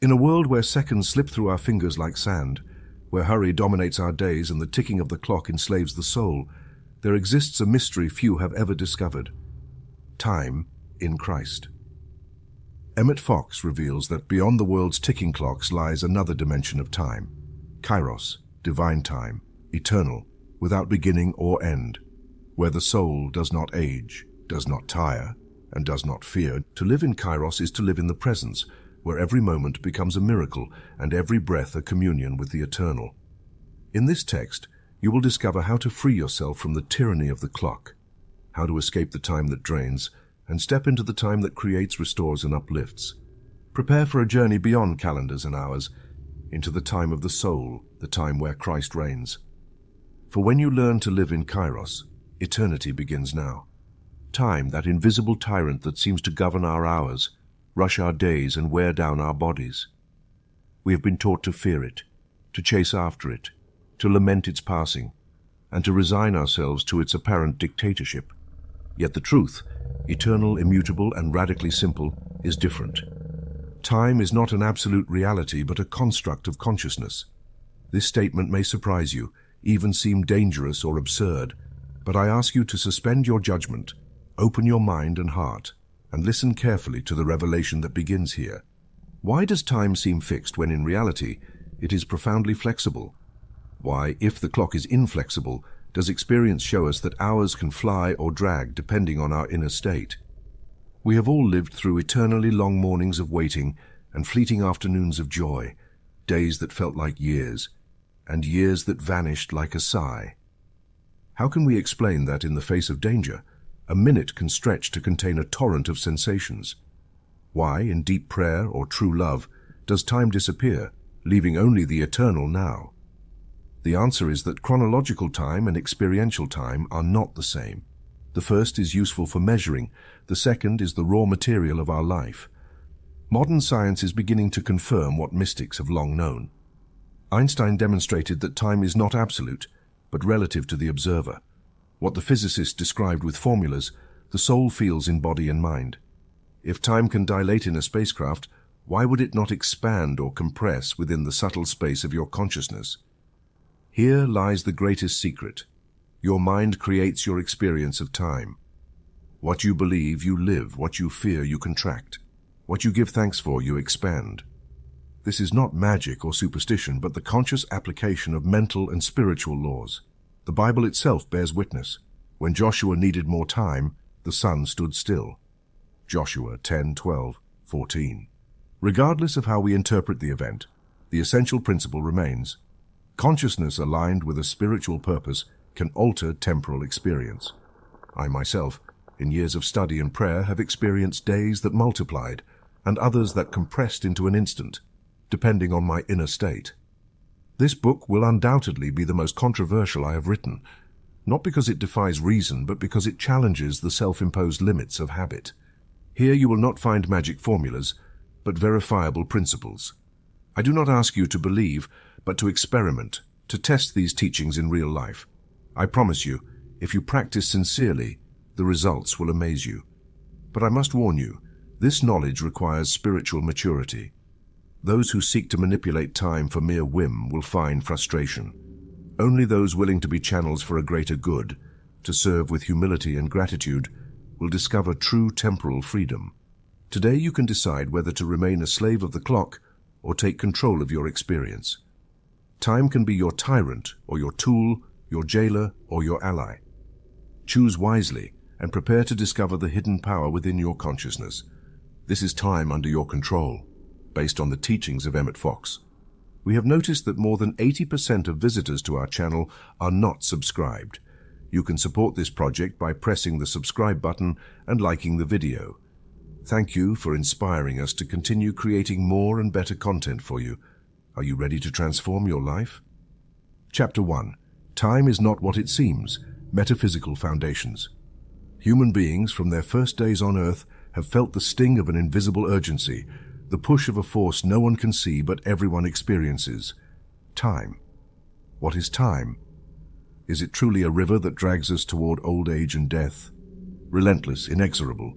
In a world where seconds slip through our fingers like sand, where hurry dominates our days and the ticking of the clock enslaves the soul, there exists a mystery few have ever discovered: time in Christ. Emmet Fox reveals that beyond the world's ticking clocks lies another dimension of time: Kairos, divine time, eternal, without beginning or end, where the soul does not age, does not tire, and does not fear. To live in Kairos is to live in the presence, where every moment becomes a miracle and every breath a communion with the eternal. In this text, you will discover how to free yourself from the tyranny of the clock, how to escape the time that drains, and step into the time that creates, restores, and uplifts. Prepare for a journey beyond calendars and hours, into the time of the soul, the time where Christ reigns. For when you learn to live in Kairos, eternity begins now. Time, that invisible tyrant that seems to govern our hours, rush our days, and wear down our bodies. We have been taught to fear it, to chase after it, to lament its passing, and to resign ourselves to its apparent dictatorship. Yet the truth, eternal, immutable, and radically simple, is different. Time is not an absolute reality, but a construct of consciousness. This statement may surprise you, even seem dangerous or absurd, but I ask you to suspend your judgment, open your mind and heart, and listen carefully to the revelation that begins here. Why does time seem fixed when in reality it is profoundly flexible? Why, if the clock is inflexible, does experience show us that hours can fly or drag depending on our inner state? We have all lived through eternally long mornings of waiting and fleeting afternoons of joy, days that felt like years, and years that vanished like a sigh. How can we explain that in the face of danger, a minute can stretch to contain a torrent of sensations? Why, in deep prayer or true love, does time disappear, leaving only the eternal now? The answer is that chronological time and experiential time are not the same. The first is useful for measuring, the second is the raw material of our life. Modern science is beginning to confirm what mystics have long known. Einstein demonstrated that time is not absolute, but relative to the observer. What the physicist described with formulas, the soul feels in body and mind. If time can dilate in a spacecraft, why would it not expand or compress within the subtle space of your consciousness? Here lies the greatest secret. Your mind creates your experience of time. What you believe, you live. What you fear, you contract. What you give thanks for, you expand. This is not magic or superstition, but the conscious application of mental and spiritual laws. The Bible itself bears witness. When Joshua needed more time, the sun stood still. Joshua 10:12-14. Regardless of how we interpret the event, the essential principle remains. Consciousness aligned with a spiritual purpose can alter temporal experience. I myself, in years of study and prayer, have experienced days that multiplied and others that compressed into an instant, depending on my inner state. This book will undoubtedly be the most controversial I have written, not because it defies reason, but because it challenges the self-imposed limits of habit. Here you will not find magic formulas, but verifiable principles. I do not ask you to believe, but to experiment, to test these teachings in real life. I promise you, if you practice sincerely, the results will amaze you. But I must warn you, this knowledge requires spiritual maturity. Those who seek to manipulate time for mere whim will find frustration. Only those willing to be channels for a greater good, to serve with humility and gratitude, will discover true temporal freedom. Today you can decide whether to remain a slave of the clock or take control of your experience. Time can be your tyrant or your tool, your jailer or your ally. Choose wisely and prepare to discover the hidden power within your consciousness. This is time under your control, based on the teachings of Emmet Fox. We have noticed that more than 80% of visitors to our channel are not subscribed. You can support this project by pressing the subscribe button and liking the video. Thank you for inspiring us to continue creating more and better content for you. Are you ready to transform your life? Chapter 1. Time is not what it seems. Metaphysical foundations. Human beings, from their first days on Earth, have felt the sting of an invisible urgency, the push of a force no one can see but everyone experiences. Time. What is time? Is it truly a river that drags us toward old age and death? Relentless, inexorable?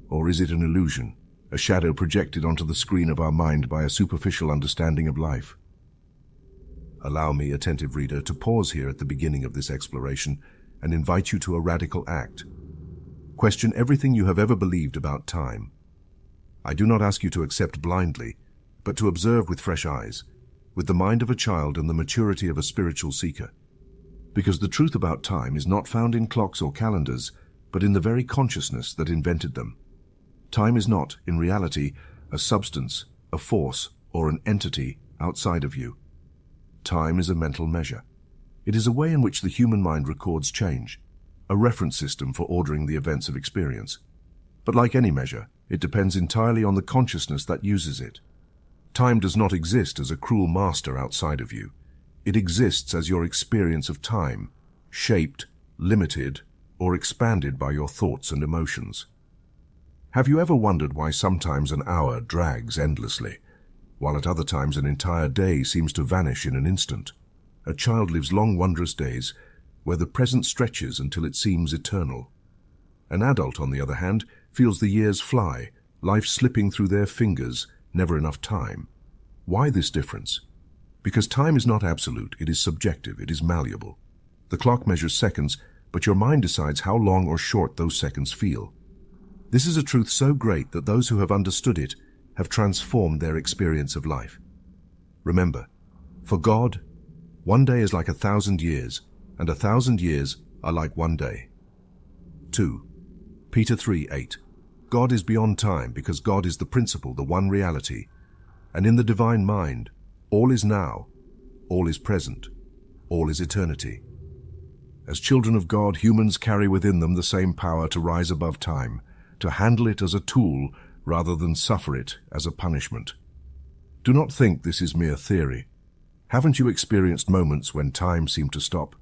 Or is it an illusion, a shadow projected onto the screen of our mind by a superficial understanding of life. Allow me, attentive reader, to pause here at the beginning of this exploration and invite you to a radical act. Question everything you have ever believed about time. I do not ask you to accept blindly, but to observe with fresh eyes, with the mind of a child and the maturity of a spiritual seeker. Because the truth about time is not found in clocks or calendars, but in the very consciousness that invented them. Time is not, in reality, a substance, a force, or an entity outside of you. Time is a mental measure. It is a way in which the human mind records change, a reference system for ordering the events of experience. But like any measure, it depends entirely on the consciousness that uses it. Time does not exist as a cruel master outside of you. It exists as your experience of time, shaped, limited, or expanded by your thoughts and emotions. Have you ever wondered why sometimes an hour drags endlessly, while at other times an entire day seems to vanish in an instant? A child lives long, wondrous days where the present stretches until it seems eternal. An adult, on the other hand, feels the years fly, life slipping through their fingers, never enough time. Why this difference? Because time is not absolute, it is subjective, it is malleable. The clock measures seconds, but your mind decides how long or short those seconds feel. This is a truth so great that those who have understood it have transformed their experience of life. Remember, for God, one day is like 1,000 years, and 1,000 years are like one day. 2. Peter 3:8. God is beyond time because God is the principle, the one reality. And in the divine mind, all is now, all is present, all is eternity. As children of God, humans carry within them the same power to rise above time, to handle it as a tool rather than suffer it as a punishment. Do not think this is mere theory. Haven't you experienced moments when time seemed to stop?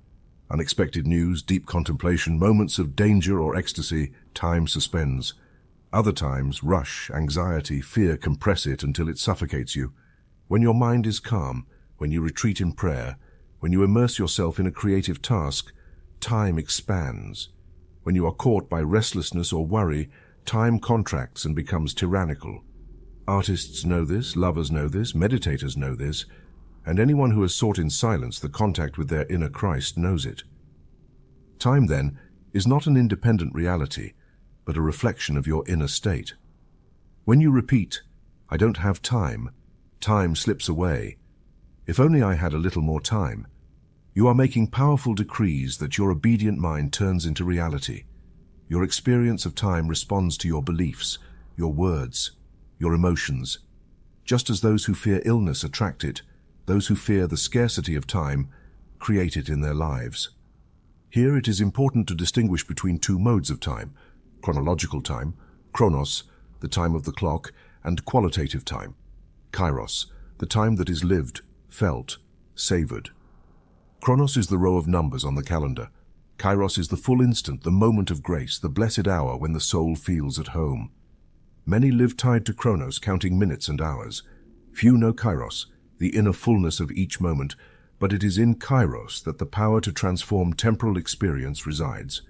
Unexpected news, deep contemplation, moments of danger or ecstasy, time suspends. Other times, rush, anxiety, fear compress it until it suffocates you. When your mind is calm, when you retreat in prayer, when you immerse yourself in a creative task, time expands. When you are caught by restlessness or worry, time contracts and becomes tyrannical. Artists know this, lovers know this, meditators know this, and anyone who has sought in silence the contact with their inner Christ knows it. Time, then, is not an independent reality, but a reflection of your inner state. When you repeat, "I don't have time," time slips away. "If only I had a little more time," you are making powerful decrees that your obedient mind turns into reality. Your experience of time responds to your beliefs, your words, your emotions. Just as those who fear illness attract it, those who fear the scarcity of time create it in their lives. Here it is important to distinguish between two modes of time: chronological time, Chronos, the time of the clock, and qualitative time, Kairos, the time that is lived, felt, savored. Chronos is the row of numbers on the calendar. Kairos is the full instant, the moment of grace, the blessed hour when the soul feels at home. Many live tied to Chronos, counting minutes and hours. Few know Kairos, the inner fullness of each moment, but it is in Kairos that the power to transform temporal experience resides.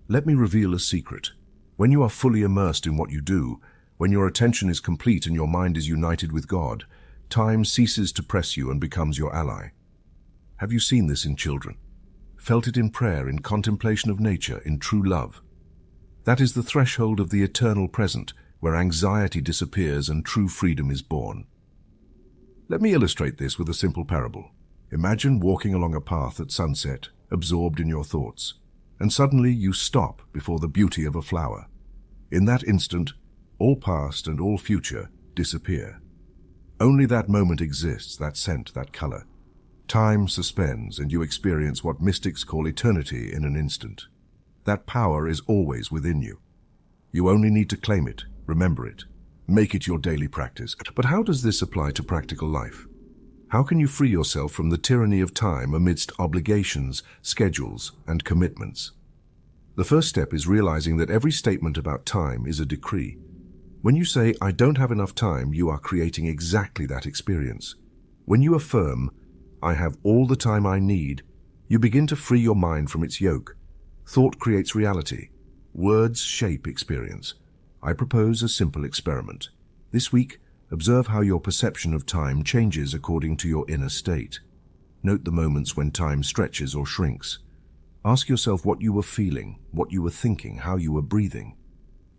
Let me reveal a secret. When you are fully immersed in what you do, when your attention is complete and your mind is united with God, time ceases to press you and becomes your ally. Have you seen this in children? Felt it in prayer, in contemplation of nature, in true love? That is the threshold of the eternal present, where anxiety disappears and true freedom is born. Let me illustrate this with a simple parable. Imagine walking along a path at sunset, absorbed in your thoughts, and suddenly you stop before the beauty of a flower. In that instant, all past and all future disappear. Only that moment exists, that scent, that color. Time suspends, and you experience what mystics call eternity in an instant. That power is always within you. You only need to claim it, remember it, make it your daily practice. But how does this apply to practical life? How can you free yourself from the tyranny of time amidst obligations, schedules, and commitments? The first step is realizing that every statement about time is a decree. When you say, "I don't have enough time," you are creating exactly that experience. When you affirm, "I have all the time I need," you begin to free your mind from its yoke. Thought creates reality. Words shape experience. I propose a simple experiment. This week, observe how your perception of time changes according to your inner state. Note the moments when time stretches or shrinks. Ask yourself what you were feeling, what you were thinking, how you were breathing.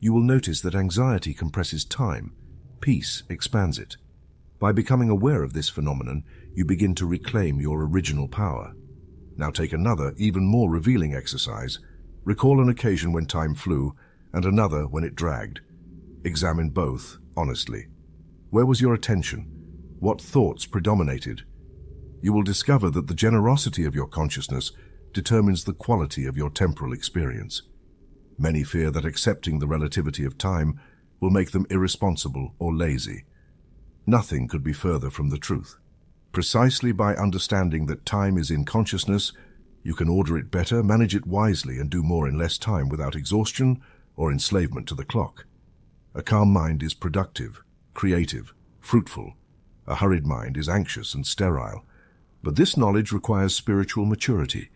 You will notice that anxiety compresses time, peace expands it. By becoming aware of this phenomenon, you begin to reclaim your original power. Now take another, even more revealing exercise. Recall an occasion when time flew, and another when it dragged. Examine both, honestly. Where was your attention? What thoughts predominated? You will discover that the generosity of your consciousness determines the quality of your temporal experience. Many fear that accepting the relativity of time will make them irresponsible or lazy. Nothing could be further from the truth. Precisely by understanding that time is in consciousness, you can order it better, manage it wisely, and do more in less time without exhaustion or enslavement to the clock. A calm mind is productive, creative, fruitful. A hurried mind is anxious and sterile. But this knowledge requires spiritual maturity.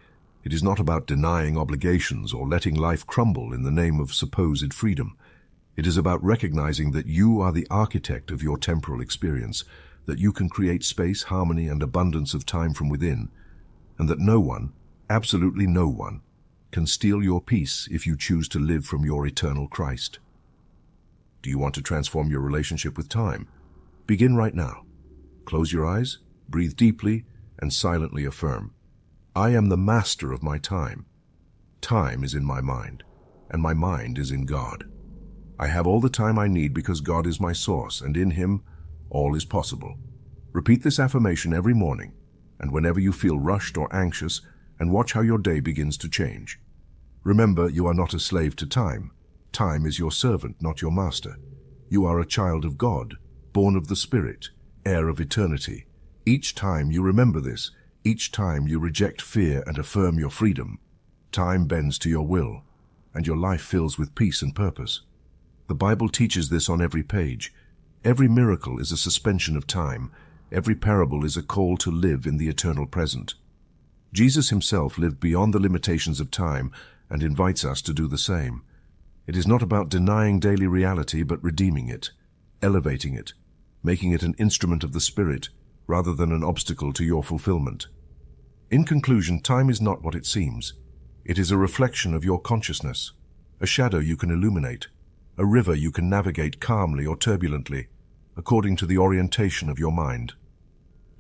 It is not about denying obligations or letting life crumble in the name of supposed freedom. It is about recognizing that you are the architect of your temporal experience, that you can create space, harmony, and abundance of time from within, and that no one, absolutely no one, can steal your peace if you choose to live from your eternal Christ. Do you want to transform your relationship with time? Begin right now. Close your eyes, breathe deeply, and silently affirm, I am the master of my time. Time is in my mind, and my mind is in God. I have all the time I need because God is my source, and in Him, all is possible. Repeat this affirmation every morning, and whenever you feel rushed or anxious, and watch how your day begins to change. Remember, you are not a slave to time. Time is your servant, not your master. You are a child of God, born of the Spirit, heir of eternity. Each time you remember this, each time you reject fear and affirm your freedom, time bends to your will, and your life fills with peace and purpose. The Bible teaches this on every page. Every miracle is a suspension of time. Every parable is a call to live in the eternal present. Jesus himself lived beyond the limitations of time and invites us to do the same. It is not about denying daily reality, but redeeming it, elevating it, making it an instrument of the Spirit, rather than an obstacle to your fulfillment. In conclusion, time is not what it seems. It is a reflection of your consciousness, a shadow you can illuminate, a river you can navigate calmly or turbulently, according to the orientation of your mind.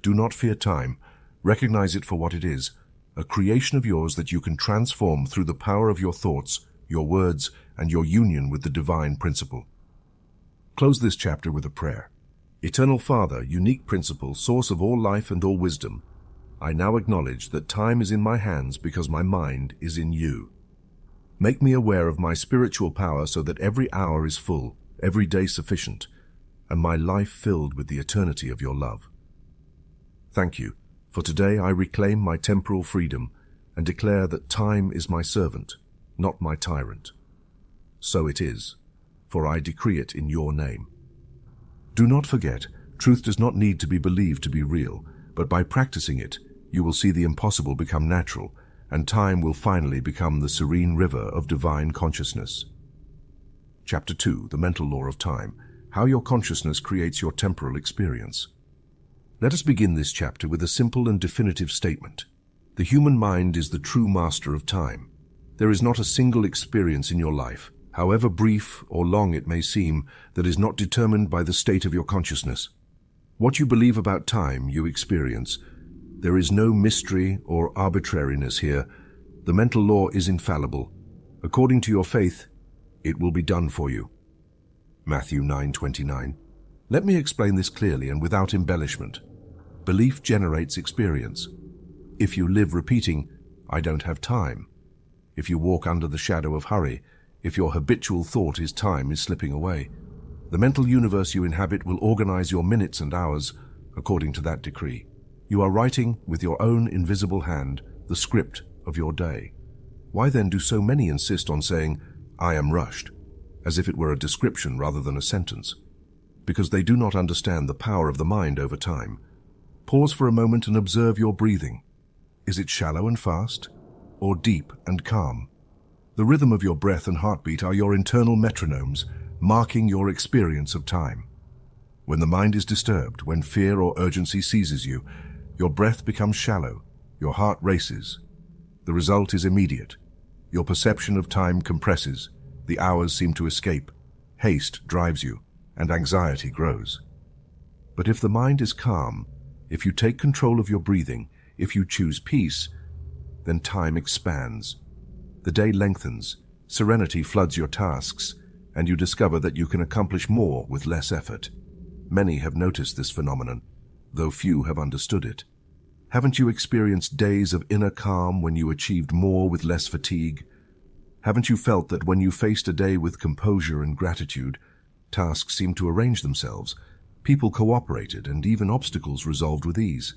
Do not fear time. Recognize it for what it is, a creation of yours that you can transform through the power of your thoughts, your words, and your union with the divine principle. Close this chapter with a prayer. Eternal Father, unique principle, source of all life and all wisdom, I now acknowledge that time is in my hands because my mind is in you. Make me aware of my spiritual power so that every hour is full, every day sufficient, and my life filled with the eternity of your love. Thank you. For today I reclaim my temporal freedom and declare that time is my servant, not my tyrant. So it is, for I decree it in your name. Do not forget, truth does not need to be believed to be real, but by practicing it, you will see the impossible become natural, and time will finally become the serene river of divine consciousness. Chapter 2, The Mental Law of Time, How Your Consciousness Creates Your Temporal Experience. Let us begin this chapter with a simple and definitive statement. The human mind is the true master of time. There is not a single experience in your life, however brief or long it may seem, that is not determined by the state of your consciousness. What you believe about time, you experience. There is no mystery or arbitrariness here. The mental law is infallible. According to your faith, it will be done for you. Matthew 9:29. Let me explain this clearly and without embellishment. Belief generates experience. If you live repeating, I don't have time. If you walk under the shadow of hurry, if your habitual thought is time is slipping away, the mental universe you inhabit will organize your minutes and hours according to that decree. You are writing with your own invisible hand the script of your day. Why then do so many insist on saying, I am rushed, as if it were a description rather than a sentence? Because they do not understand the power of the mind over time. Pause for a moment and observe your breathing. Is it shallow and fast, or deep and calm? The rhythm of your breath and heartbeat are your internal metronomes, marking your experience of time. When the mind is disturbed, when fear or urgency seizes you, your breath becomes shallow, your heart races. The result is immediate. Your perception of time compresses, the hours seem to escape, haste drives you, and anxiety grows. But if the mind is calm, if you take control of your breathing, if you choose peace, then time expands. The day lengthens, serenity floods your tasks, and you discover that you can accomplish more with less effort. Many have noticed this phenomenon, though few have understood it. Haven't you experienced days of inner calm when you achieved more with less fatigue? Haven't you felt that when you faced a day with composure and gratitude, tasks seemed to arrange themselves, people cooperated, and even obstacles resolved with ease?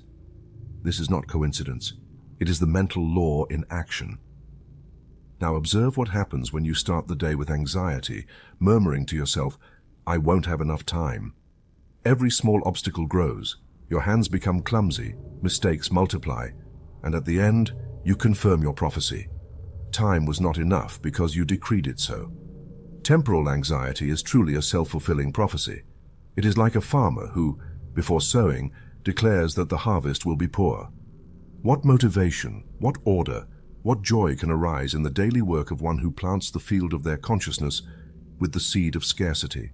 This is not coincidence. It is the mental law in action. Now observe what happens when you start the day with anxiety, murmuring to yourself, "I won't have enough time." Every small obstacle grows, your hands become clumsy, mistakes multiply, and at the end, you confirm your prophecy. Time was not enough because you decreed it so. Temporal anxiety is truly a self-fulfilling prophecy. It is like a farmer who, before sowing, declares that the harvest will be poor. What motivation, what order, what joy can arise in the daily work of one who plants the field of their consciousness with the seed of scarcity?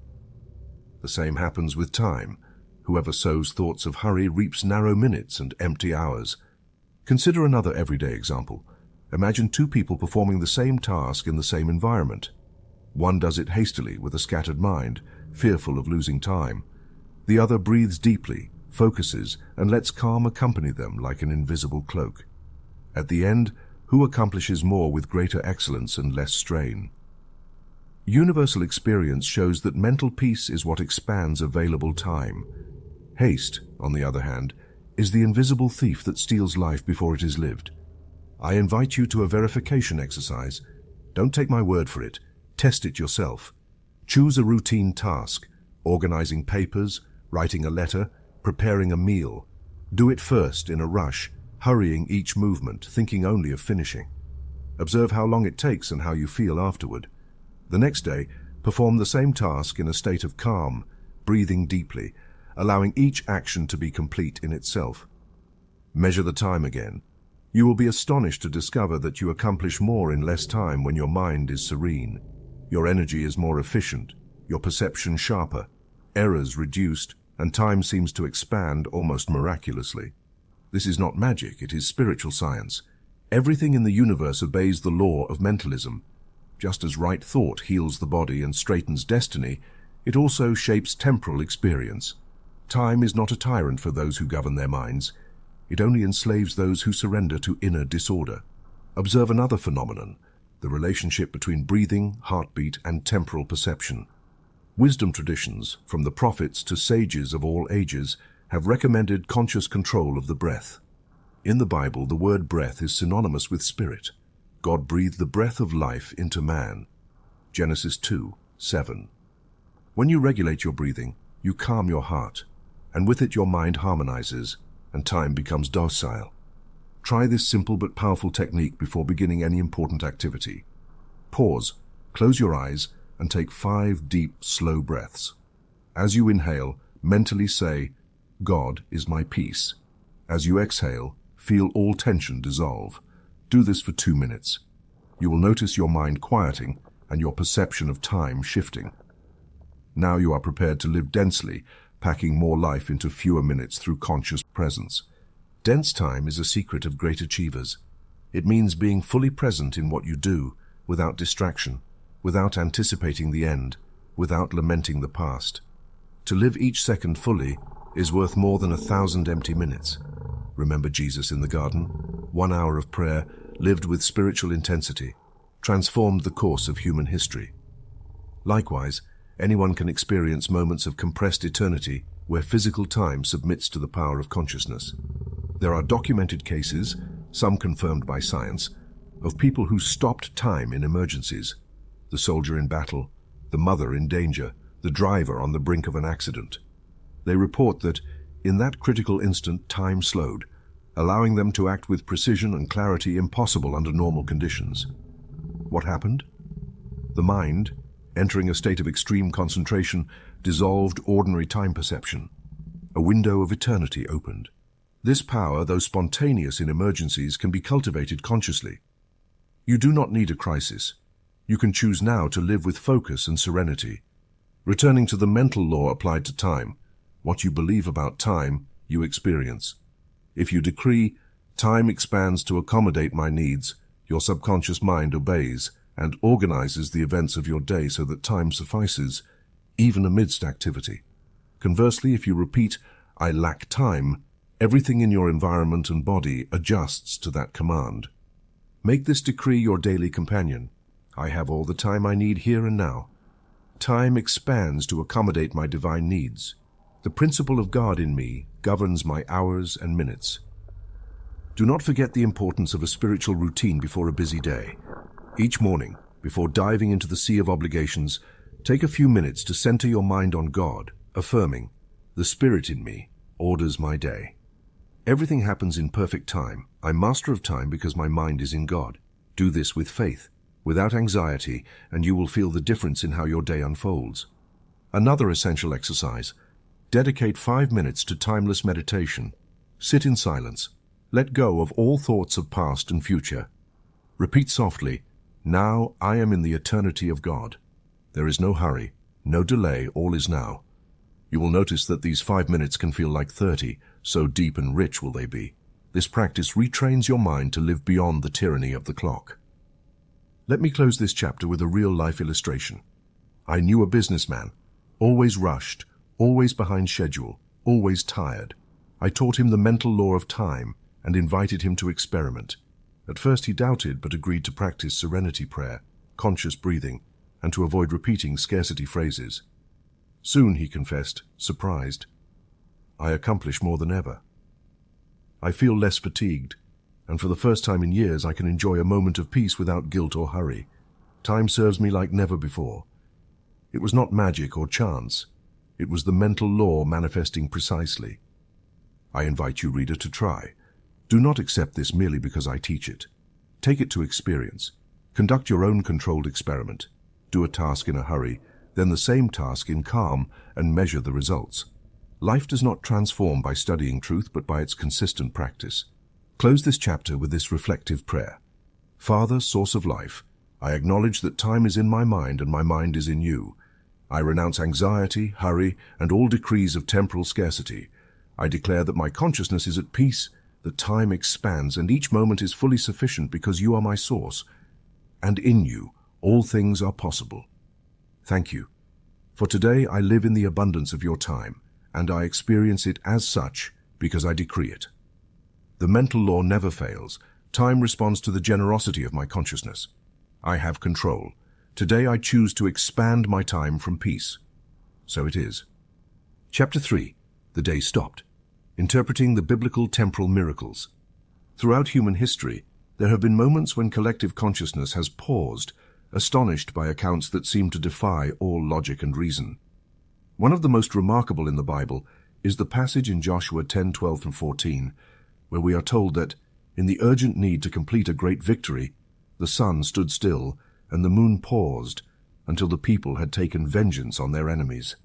The same happens with time. Whoever sows thoughts of hurry reaps narrow minutes and empty hours. Consider another everyday example. Imagine two people performing the same task in the same environment. One does it hastily with a scattered mind, fearful of losing time. The other breathes deeply, focuses, and lets calm accompany them like an invisible cloak. At the end, who accomplishes more with greater excellence and less strain? Universal experience shows that mental peace is what expands available time. Haste, on the other hand, is the invisible thief that steals life before it is lived. I invite you to a verification exercise. Don't take my word for it. Test it yourself. Choose a routine task, organizing papers, writing a letter, preparing a meal. Do it first in a rush, hurrying each movement, thinking only of finishing. Observe how long it takes and how you feel afterward. The next day, perform the same task in a state of calm, breathing deeply, allowing each action to be complete in itself. Measure the time again. You will be astonished to discover that you accomplish more in less time when your mind is serene. Your energy is more efficient, your perception sharper, errors reduced, and time seems to expand almost miraculously. This is not magic, it is spiritual science. Everything in the universe obeys the law of mentalism. Just as right thought heals the body and straightens destiny, it also shapes temporal experience. Time is not a tyrant for those who govern their minds. It only enslaves those who surrender to inner disorder. Observe another phenomenon, the relationship between breathing, heartbeat, and temporal perception. Wisdom traditions, from the prophets to sages of all ages, have recommended conscious control of the breath. In the Bible, the word breath is synonymous with spirit. God breathed the breath of life into man. Genesis 2:7. When you regulate your breathing, you calm your heart, and with it your mind harmonizes, and time becomes docile. Try this simple but powerful technique before beginning any important activity. Pause, close your eyes, and take 5 deep, slow breaths. As you inhale, mentally say, "God is my peace." As you exhale, feel all tension dissolve. Do this for 2 minutes. You will notice your mind quieting and your perception of time shifting. Now you are prepared to live densely, packing more life into fewer minutes through conscious presence. Dense time is a secret of great achievers. It means being fully present in what you do, without distraction, without anticipating the end, without lamenting the past. To live each second fully is worth more than 1,000 empty minutes. Remember Jesus in the garden? 1 hour of prayer, lived with spiritual intensity, transformed the course of human history. Likewise, anyone can experience moments of compressed eternity where physical time submits to the power of consciousness. There are documented cases, some confirmed by science, of people who stopped time in emergencies. The soldier in battle, the mother in danger, the driver on the brink of an accident. They report that, in that critical instant, time slowed, allowing them to act with precision and clarity impossible under normal conditions. What happened? The mind, Entering a state of extreme concentration dissolved ordinary time perception. A window of eternity opened. This power, though spontaneous in emergencies, can be cultivated consciously. You do not need a crisis. You can choose now to live with focus and serenity. Returning to the mental law applied to time, what you believe about time, you experience. If you decree, time expands to accommodate my needs, your subconscious mind obeys and organizes the events of your day so that time suffices, even amidst activity. Conversely, if you repeat, I lack time, everything in your environment and body adjusts to that command. Make this decree your daily companion. I have all the time I need here and now. Time expands to accommodate my divine needs. The principle of God in me governs my hours and minutes. Do not forget the importance of a spiritual routine before a busy day. Each morning, before diving into the sea of obligations, take a few minutes to center your mind on God, affirming, the Spirit in me orders my day. Everything happens in perfect time. I'm master of time because my mind is in God. Do this with faith, without anxiety, and you will feel the difference in how your day unfolds. Another essential exercise. Dedicate 5 minutes to timeless meditation. Sit in silence. Let go of all thoughts of past and future. Repeat softly, now I am in the eternity of God. There is no hurry, no delay, all is now. You will notice that these 5 minutes can feel like 30, so deep and rich will they be. This practice retrains your mind to live beyond the tyranny of the clock. Let me close this chapter with a real-life illustration. I knew a businessman, always rushed, always behind schedule, always tired. I taught him the mental law of time and invited him to experiment. At first he doubted, but agreed to practice serenity prayer, conscious breathing, and to avoid repeating scarcity phrases. Soon, he confessed, surprised, I accomplish more than ever. I feel less fatigued, and for the first time in years I can enjoy a moment of peace without guilt or hurry. Time serves me like never before. It was not magic or chance. It was the mental law manifesting precisely. I invite you, reader, to try. Do not accept this merely because I teach it. Take it to experience. Conduct your own controlled experiment. Do a task in a hurry, then the same task in calm, and measure the results. Life does not transform by studying truth, but by its consistent practice. Close this chapter with this reflective prayer. Father, source of life, I acknowledge that time is in my mind and my mind is in you. I renounce anxiety, hurry, and all decrees of temporal scarcity. I declare that my consciousness is at peace, that time expands, and each moment is fully sufficient because you are my source. And in you, all things are possible. Thank you. For today I live in the abundance of your time, and I experience it as such because I decree it. The mental law never fails. Time responds to the generosity of my consciousness. I have control. Today I choose to expand my time from peace. So it is. Chapter 3. The Day Stopped. Interpreting the Biblical Temporal Miracles. Throughout human history, there have been moments when collective consciousness has paused, astonished by accounts that seem to defy all logic and reason. One of the most remarkable in the Bible is the passage in Joshua 10:12 and 14, where we are told that, in the urgent need to complete a great victory, the sun stood still and the moon paused until the people had taken vengeance on their enemies.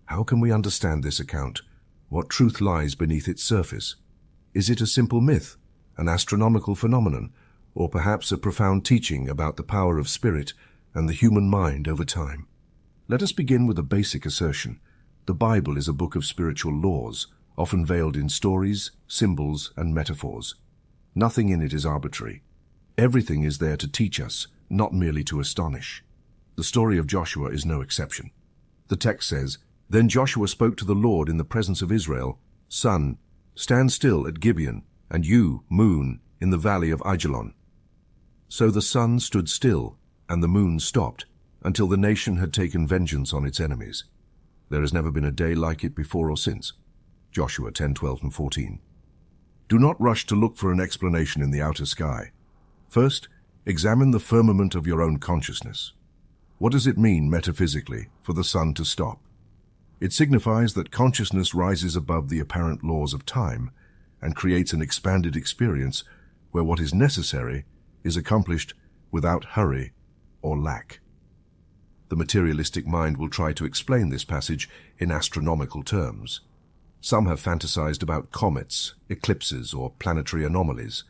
How can we understand this account? What truth lies beneath its surface? Is it a simple myth, an astronomical phenomenon, or perhaps a profound teaching about the power of spirit and the human mind over time? Let us begin with a basic assertion. The Bible is a book of spiritual laws, often veiled in stories, symbols, and metaphors. Nothing in it is arbitrary. Everything is there to teach us, not merely to astonish. The story of Joshua is no exception. The text says, Then Joshua spoke to the Lord in the presence of Israel, Sun, stand still at Gibeon, and you, moon, in the valley of Ajalon. So the sun stood still, and the moon stopped, until the nation had taken vengeance on its enemies. There has never been a day like it before or since. Joshua 10:12 and 14. Do not rush to look for an explanation in the outer sky. First, examine the firmament of your own consciousness. What does it mean, metaphysically, for the sun to stop? It signifies that consciousness rises above the apparent laws of time and creates an expanded experience where what is necessary is accomplished without hurry or lack. The materialistic mind will try to explain this passage in astronomical terms. Some have fantasized about comets, eclipses, or planetary anomalies,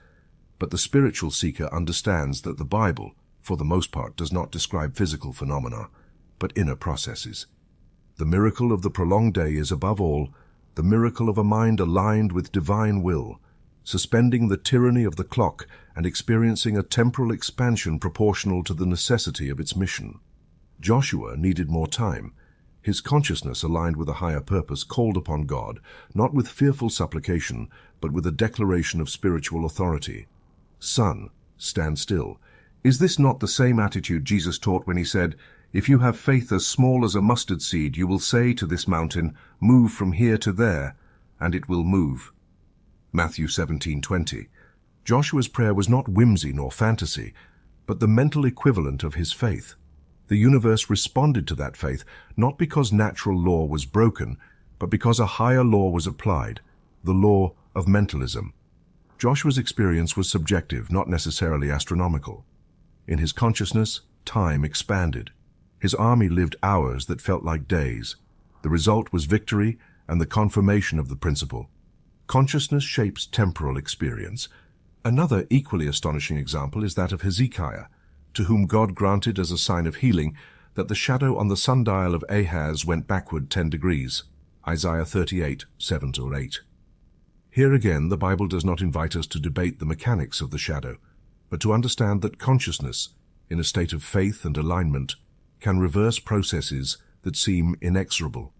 but the spiritual seeker understands that the Bible, for the most part, does not describe physical phenomena, but inner processes. The miracle of the prolonged day is, above all, the miracle of a mind aligned with divine will, suspending the tyranny of the clock and experiencing a temporal expansion proportional to the necessity of its mission. Joshua needed more time. His consciousness, aligned with a higher purpose, called upon God, not with fearful supplication, but with a declaration of spiritual authority. "Son, stand still." Is this not the same attitude Jesus taught when he said, "If you have faith as small as a mustard seed, you will say to this mountain, 'Move from here to there,' and it will move." Matthew 17:20. Joshua's prayer was not whimsy nor fantasy, but the mental equivalent of his faith. The universe responded to that faith, not because natural law was broken, but because a higher law was applied, the law of mentalism. Joshua's experience was subjective, not necessarily astronomical. In his consciousness, time expanded. His army lived hours that felt like days. The result was victory and the confirmation of the principle. Consciousness shapes temporal experience. Another equally astonishing example is that of Hezekiah, to whom God granted as a sign of healing that the shadow on the sundial of Ahaz went backward 10 degrees. Isaiah 38:7-8. Here again, the Bible does not invite us to debate the mechanics of the shadow, but to understand that consciousness, in a state of faith and alignment, can reverse processes that seem inexorable.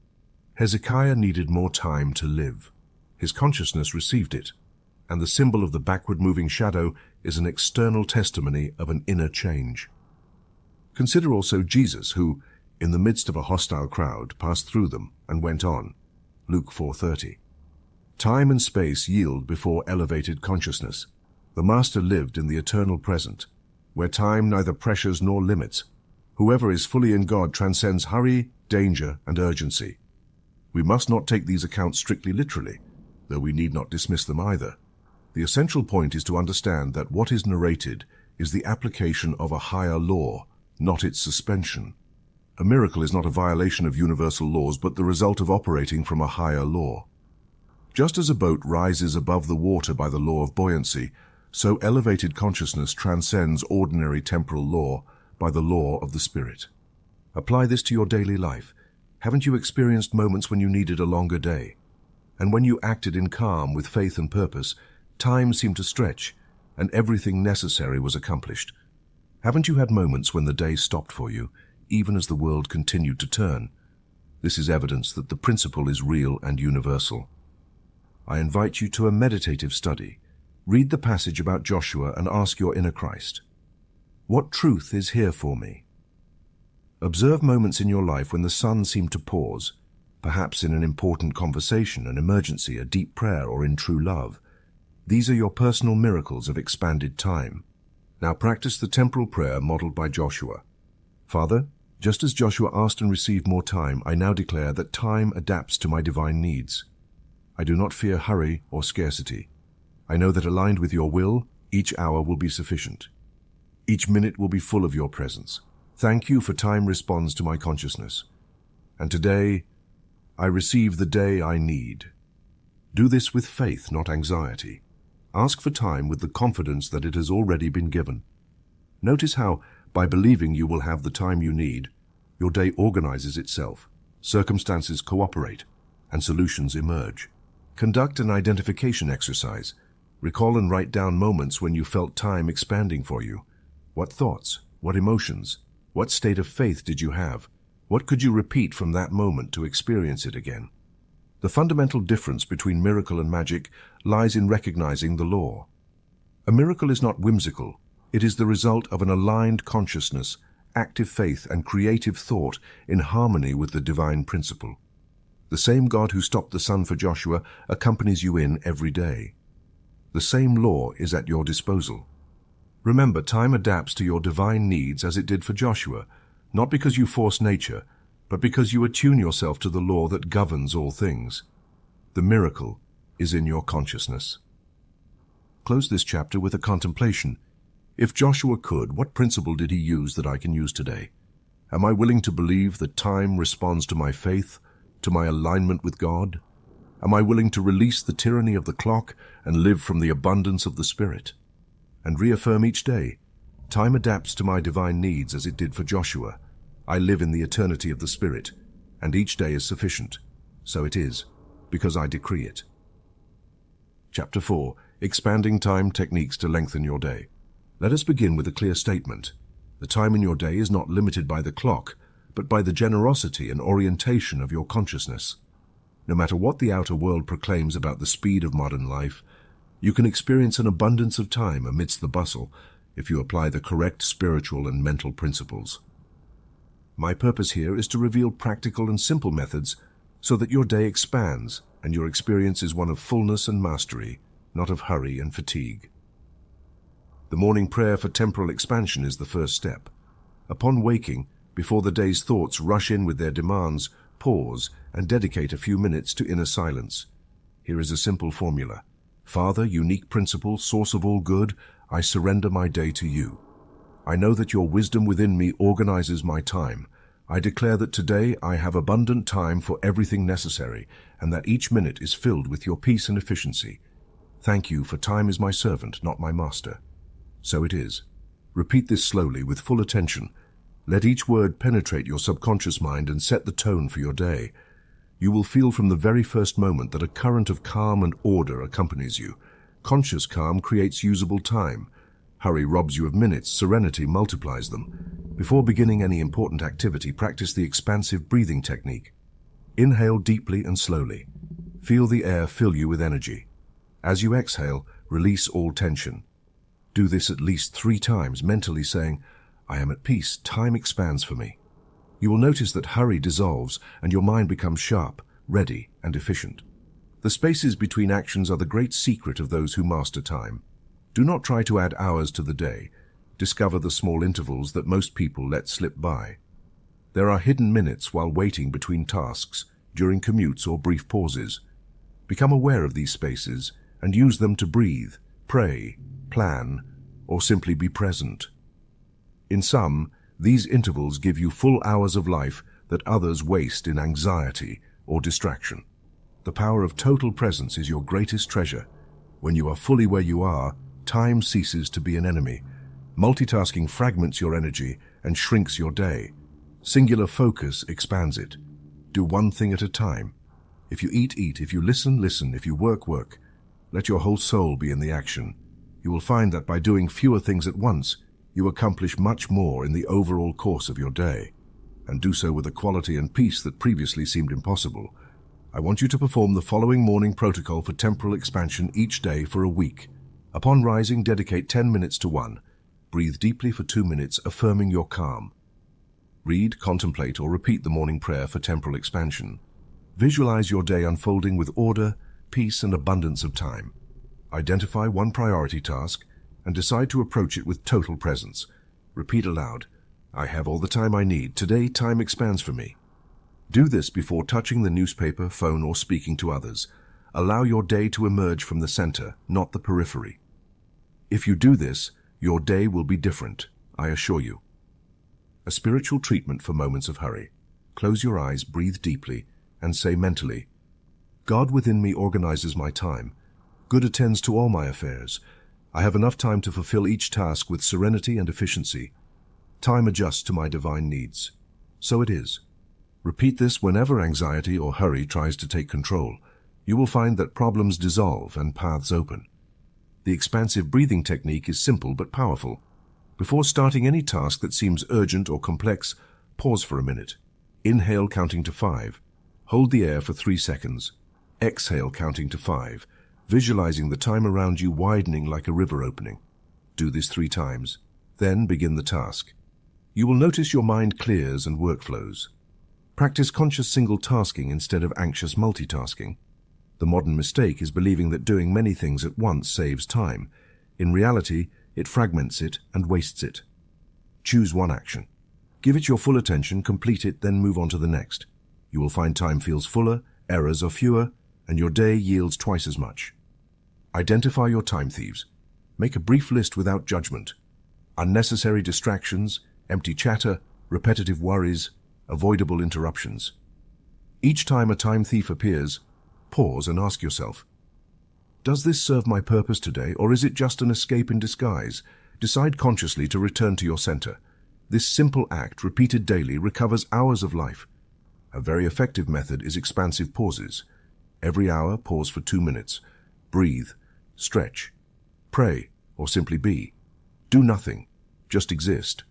Hezekiah needed more time to live. His consciousness received it, and the symbol of the backward-moving shadow is an external testimony of an inner change. Consider also Jesus, who, in the midst of a hostile crowd, passed through them and went on. Luke 4:30. Time and space yield before elevated consciousness. The Master lived in the eternal present, where time neither pressures nor limits. Whoever is fully in God transcends hurry, danger, and urgency. We must not take these accounts strictly literally, though we need not dismiss them either. The essential point is to understand that what is narrated is the application of a higher law, not its suspension. A miracle is not a violation of universal laws, but the result of operating from a higher law. Just as a boat rises above the water by the law of buoyancy, so elevated consciousness transcends ordinary temporal law by the law of the Spirit. Apply this to your daily life. Haven't you experienced moments when you needed a longer day? And when you acted in calm with faith and purpose, time seemed to stretch, and everything necessary was accomplished. Haven't you had moments when the day stopped for you, even as the world continued to turn? This is evidence that the principle is real and universal. I invite you to a meditative study. Read the passage about Joshua and ask your inner Christ, what truth is here for me? Observe moments in your life when the sun seemed to pause, perhaps in an important conversation, an emergency, a deep prayer, or in true love. These are your personal miracles of expanded time. Now practice the temporal prayer modeled by Joshua. Father, just as Joshua asked and received more time, I now declare that time adapts to my divine needs. I do not fear hurry or scarcity. I know that aligned with your will, each hour will be sufficient. Each minute will be full of your presence. Thank you for time responds to my consciousness. And today, I receive the day I need. Do this with faith, not anxiety. Ask for time with the confidence that it has already been given. Notice how, by believing you will have the time you need, your day organizes itself, circumstances cooperate, and solutions emerge. Conduct an identification exercise. Recall and write down moments when you felt time expanding for you. What thoughts, what emotions, what state of faith did you have? What could you repeat from that moment to experience it again? The fundamental difference between miracle and magic lies in recognizing the law. A miracle is not whimsical. It is the result of an aligned consciousness, active faith, and creative thought in harmony with the divine principle. The same God who stopped the sun for Joshua accompanies you in every day. The same law is at your disposal. Remember, time adapts to your divine needs as it did for Joshua, not because you force nature, but because you attune yourself to the law that governs all things. The miracle is in your consciousness. Close this chapter with a contemplation. If Joshua could, what principle did he use that I can use today? Am I willing to believe that time responds to my faith, to my alignment with God? Am I willing to release the tyranny of the clock and live from the abundance of the Spirit? And reaffirm each day, time adapts to my divine needs as it did for Joshua. I live in the eternity of the Spirit, and each day is sufficient. So it is, because I decree it. Chapter 4. Expanding Time Techniques to Lengthen Your Day. Let us begin with a clear statement. The time in your day is not limited by the clock, but by the generosity and orientation of your consciousness. No matter what the outer world proclaims about the speed of modern life, you can experience an abundance of time amidst the bustle if you apply the correct spiritual and mental principles. My purpose here is to reveal practical and simple methods so that your day expands and your experience is one of fullness and mastery, not of hurry and fatigue. The morning prayer for temporal expansion is the first step. Upon waking, before the day's thoughts rush in with their demands, pause and dedicate a few minutes to inner silence. Here is a simple formula. Father, unique principle, source of all good, I surrender my day to you. I know that your wisdom within me organizes my time. I declare that today I have abundant time for everything necessary, and that each minute is filled with your peace and efficiency. Thank you, for time is my servant, not my master. So it is. Repeat this slowly with full attention. Let each word penetrate your subconscious mind and set the tone for your day. You will feel from the very first moment that a current of calm and order accompanies you. Conscious calm creates usable time. Hurry robs you of minutes, serenity multiplies them. Before beginning any important activity, practice the expansive breathing technique. Inhale deeply and slowly. Feel the air fill you with energy. As you exhale, release all tension. Do this at least 3 times, mentally saying, I am at peace, time expands for me. You will notice that hurry dissolves and your mind becomes sharp, ready, and efficient. The spaces between actions are the great secret of those who master time. Do not try to add hours to the day. Discover the small intervals that most people let slip by. There are hidden minutes while waiting between tasks, during commutes or brief pauses. Become aware of these spaces and use them to breathe, pray, plan, or simply be present. In sum, these intervals give you full hours of life that others waste in anxiety or distraction. The power of total presence is your greatest treasure. When you are fully where you are, time ceases to be an enemy. Multitasking fragments your energy and shrinks your day. Singular focus expands it. Do one thing at a time. If you eat, eat. If you listen, listen. If you work, work. Let your whole soul be in the action. You will find that by doing fewer things at once, you accomplish much more in the overall course of your day, and do so with a quality and peace that previously seemed impossible. I want you to perform the following morning protocol for temporal expansion each day for a week. Upon rising, dedicate 10 minutes to one. Breathe deeply for 2 minutes, affirming your calm. Read, contemplate, or repeat the morning prayer for temporal expansion. Visualize your day unfolding with order, peace, and abundance of time. Identify one priority task and decide to approach it with total presence. Repeat aloud, I have all the time I need. Today, time expands for me. Do this before touching the newspaper, phone, or speaking to others. Allow your day to emerge from the center, not the periphery. If you do this, your day will be different, I assure you. A spiritual treatment for moments of hurry. Close your eyes, breathe deeply, and say mentally, God within me organizes my time. Good attends to all my affairs. I have enough time to fulfill each task with serenity and efficiency. Time adjusts to my divine needs. So it is. Repeat this whenever anxiety or hurry tries to take control. You will find that problems dissolve and paths open. The expansive breathing technique is simple but powerful. Before starting any task that seems urgent or complex, pause for a minute. Inhale, counting to 5. Hold the air for 3 seconds. Exhale, counting to 5, visualizing the time around you widening like a river opening. Do this 3 times. Then begin the task. You will notice your mind clears and workflows. Practice conscious single-tasking instead of anxious multitasking. The modern mistake is believing that doing many things at once saves time. In reality, it fragments it and wastes it. Choose one action. Give it your full attention, complete it, then move on to the next. You will find time feels fuller, errors are fewer, and your day yields twice as much. Identify your time thieves. Make a brief list without judgment. Unnecessary distractions, empty chatter, repetitive worries, avoidable interruptions. Each time a time thief appears, pause and ask yourself, does this serve my purpose today, or is it just an escape in disguise? Decide consciously to return to your center. This simple act, repeated daily, recovers hours of life. A very effective method is expansive pauses. Every hour, pause for 2 minutes. Breathe, stretch, pray, or simply be. Do nothing, just exist.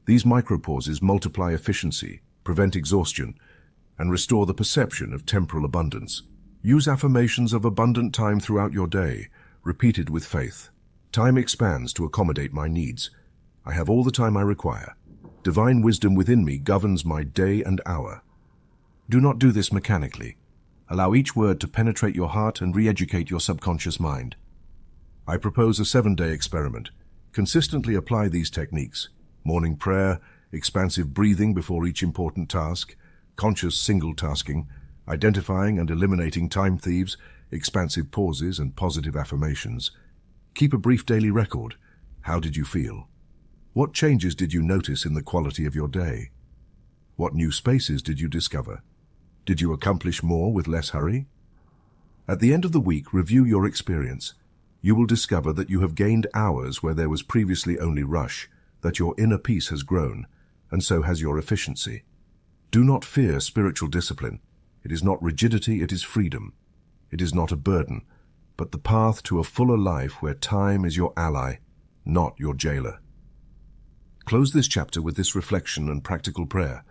These micropauses multiply efficiency, prevent exhaustion, and restore the perception of temporal abundance. Use affirmations of abundant time throughout your day, repeated with faith. Time expands to accommodate my needs. I have all the time I require. Divine wisdom within me governs my day and hour. Do not do this mechanically. Allow each word to penetrate your heart and re-educate your subconscious mind. I propose a 7-day experiment. Consistently apply these techniques: morning prayer, expansive breathing before each important task, conscious single-tasking, identifying and eliminating time thieves, expansive pauses and positive affirmations. Keep a brief daily record. How did you feel? What changes did you notice in the quality of your day? What new spaces did you discover? Did you accomplish more with less hurry? At the end of the week, review your experience. You will discover that you have gained hours where there was previously only rush, that your inner peace has grown, and so has your efficiency. Do not fear spiritual discipline. It is not rigidity, it is freedom. It is not a burden, but the path to a fuller life where time is your ally, not your jailer. Close this chapter with this reflection and practical prayer.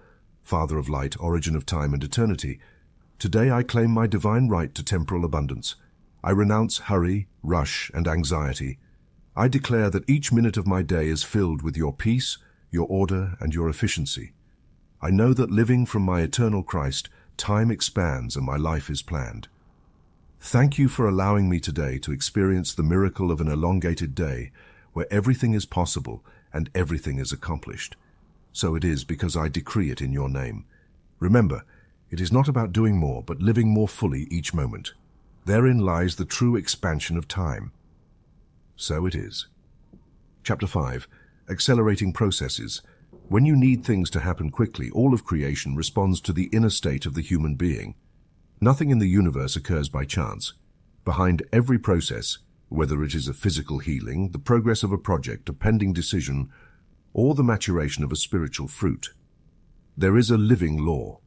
Father of light, origin of time and eternity, today I claim my divine right to temporal abundance. I renounce hurry, rush, and anxiety. I declare that each minute of my day is filled with your peace, your order, and your efficiency. I know that living from my eternal Christ, time expands and my life is planned. Thank you for allowing me today to experience the miracle of an elongated day where everything is possible and everything is accomplished. So it is because I decree it in your name. Remember, it is not about doing more, but living more fully each moment. Therein lies the true expansion of time. So it is. Chapter 5. Accelerating processes. When you need things to happen quickly, all of creation responds to the inner state of the human being. Nothing in the universe occurs by chance. Behind every process, whether it is a physical healing, the progress of a project, a pending decision, or the maturation of a spiritual fruit, there is a living law.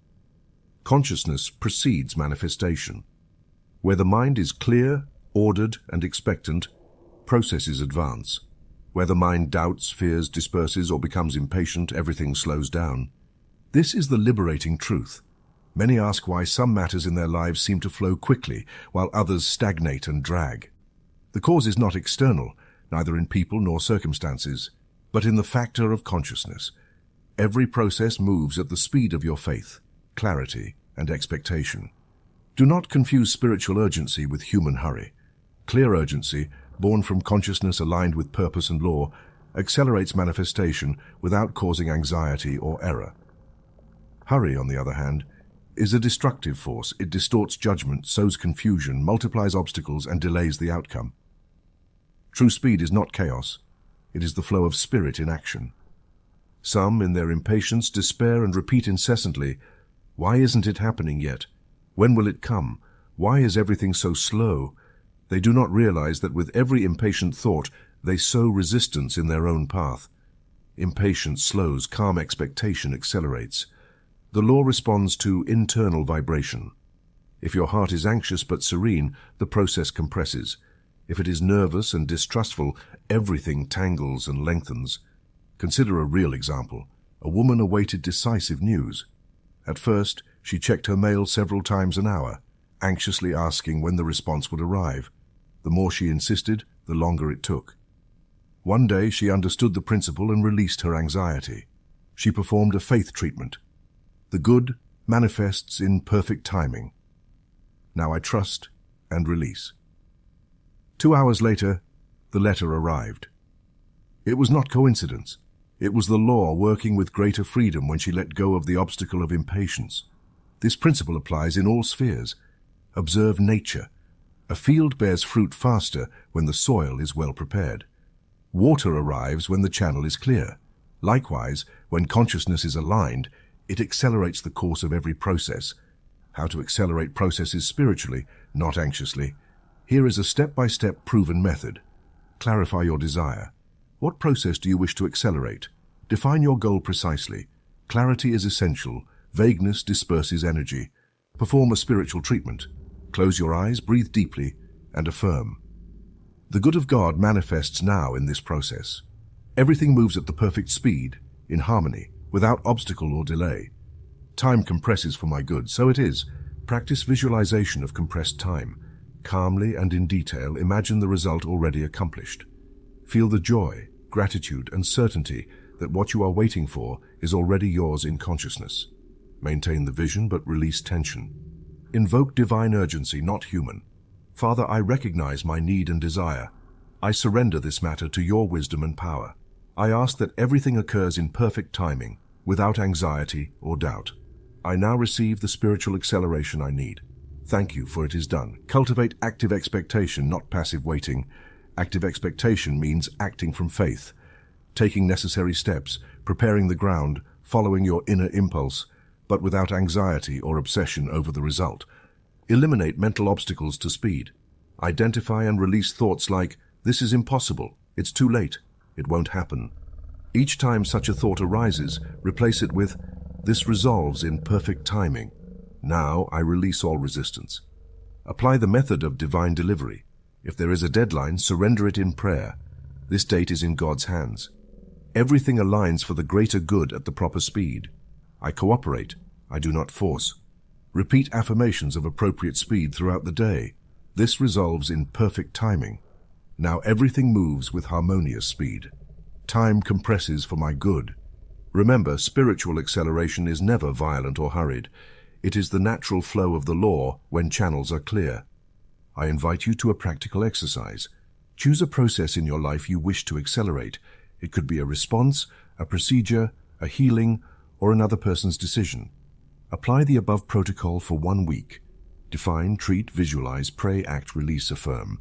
Consciousness precedes manifestation. Where the mind is clear, ordered, and expectant, processes advance. Where the mind doubts, fears, disperses, or becomes impatient, everything slows down. This is the liberating truth. Many ask why some matters in their lives seem to flow quickly, while others stagnate and drag. The cause is not external, neither in people nor circumstances, but in the factor of consciousness. Every process moves at the speed of your faith, clarity, and expectation. Do not confuse spiritual urgency with human hurry. Clear urgency, born from consciousness aligned with purpose and law, accelerates manifestation without causing anxiety or error. Hurry, on the other hand, is a destructive force. It distorts judgment, sows confusion, multiplies obstacles, and delays the outcome. True speed is not chaos. It is the flow of spirit in action. Some, in their impatience, despair and repeat incessantly, "Why isn't it happening yet? When will it come? Why is everything so slow?" They do not realize that with every impatient thought, they sow resistance in their own path. Impatience slows, calm expectation accelerates. The law responds to internal vibration. If your heart is anxious but serene, the process compresses. If it is nervous and distrustful, everything tangles and lengthens. Consider a real example. A woman awaited decisive news. At first, she checked her mail several times an hour, anxiously asking when the response would arrive. The more she insisted, the longer it took. One day, she understood the principle and released her anxiety. She performed a faith treatment. The good manifests in perfect timing. Now I trust and release. 2 hours later, the letter arrived. It was not coincidence. It was the law working with greater freedom when she let go of the obstacle of impatience. This principle applies in all spheres. Observe nature. A field bears fruit faster when the soil is well prepared. Water arrives when the channel is clear. Likewise, when consciousness is aligned, it accelerates the course of every process. How to accelerate processes spiritually, not anxiously. Here is a step-by-step proven method. Clarify your desire. What process do you wish to accelerate? Define your goal precisely. Clarity is essential. Vagueness disperses energy. Perform a spiritual treatment. Close your eyes, breathe deeply, and affirm. The good of God manifests now in this process. Everything moves at the perfect speed, in harmony, without obstacle or delay. Time compresses for my good, so it is. Practice visualization of compressed time. Calmly and in detail, imagine the result already accomplished. Feel the joy, gratitude, and certainty that what you are waiting for is already yours in consciousness. Maintain the vision, but release tension. Invoke divine urgency, not human. Father, I recognize my need and desire. I surrender this matter to your wisdom and power. I ask that everything occurs in perfect timing, without anxiety or doubt. I now receive the spiritual acceleration I need. Thank you, for it is done. Cultivate active expectation, not passive waiting. Active expectation means acting from faith, taking necessary steps, preparing the ground, following your inner impulse, but without anxiety or obsession over the result. Eliminate mental obstacles to speed. Identify and release thoughts like, "This is impossible, it's too late, it won't happen." Each time such a thought arises, replace it with, "This resolves in perfect timing. Now I release all resistance." Apply the method of divine delivery. If there is a deadline, surrender it in prayer. This date is in God's hands. Everything aligns for the greater good at the proper speed. I cooperate, I do not force. Repeat affirmations of appropriate speed throughout the day. This resolves in perfect timing. Now everything moves with harmonious speed. Time compresses for my good. Remember, spiritual acceleration is never violent or hurried. It is the natural flow of the law when channels are clear. I invite you to a practical exercise. Choose a process in your life you wish to accelerate. It could be a response, a procedure, a healing, or another person's decision. Apply the above protocol for 1 week. Define, treat, visualize, pray, act, release, affirm.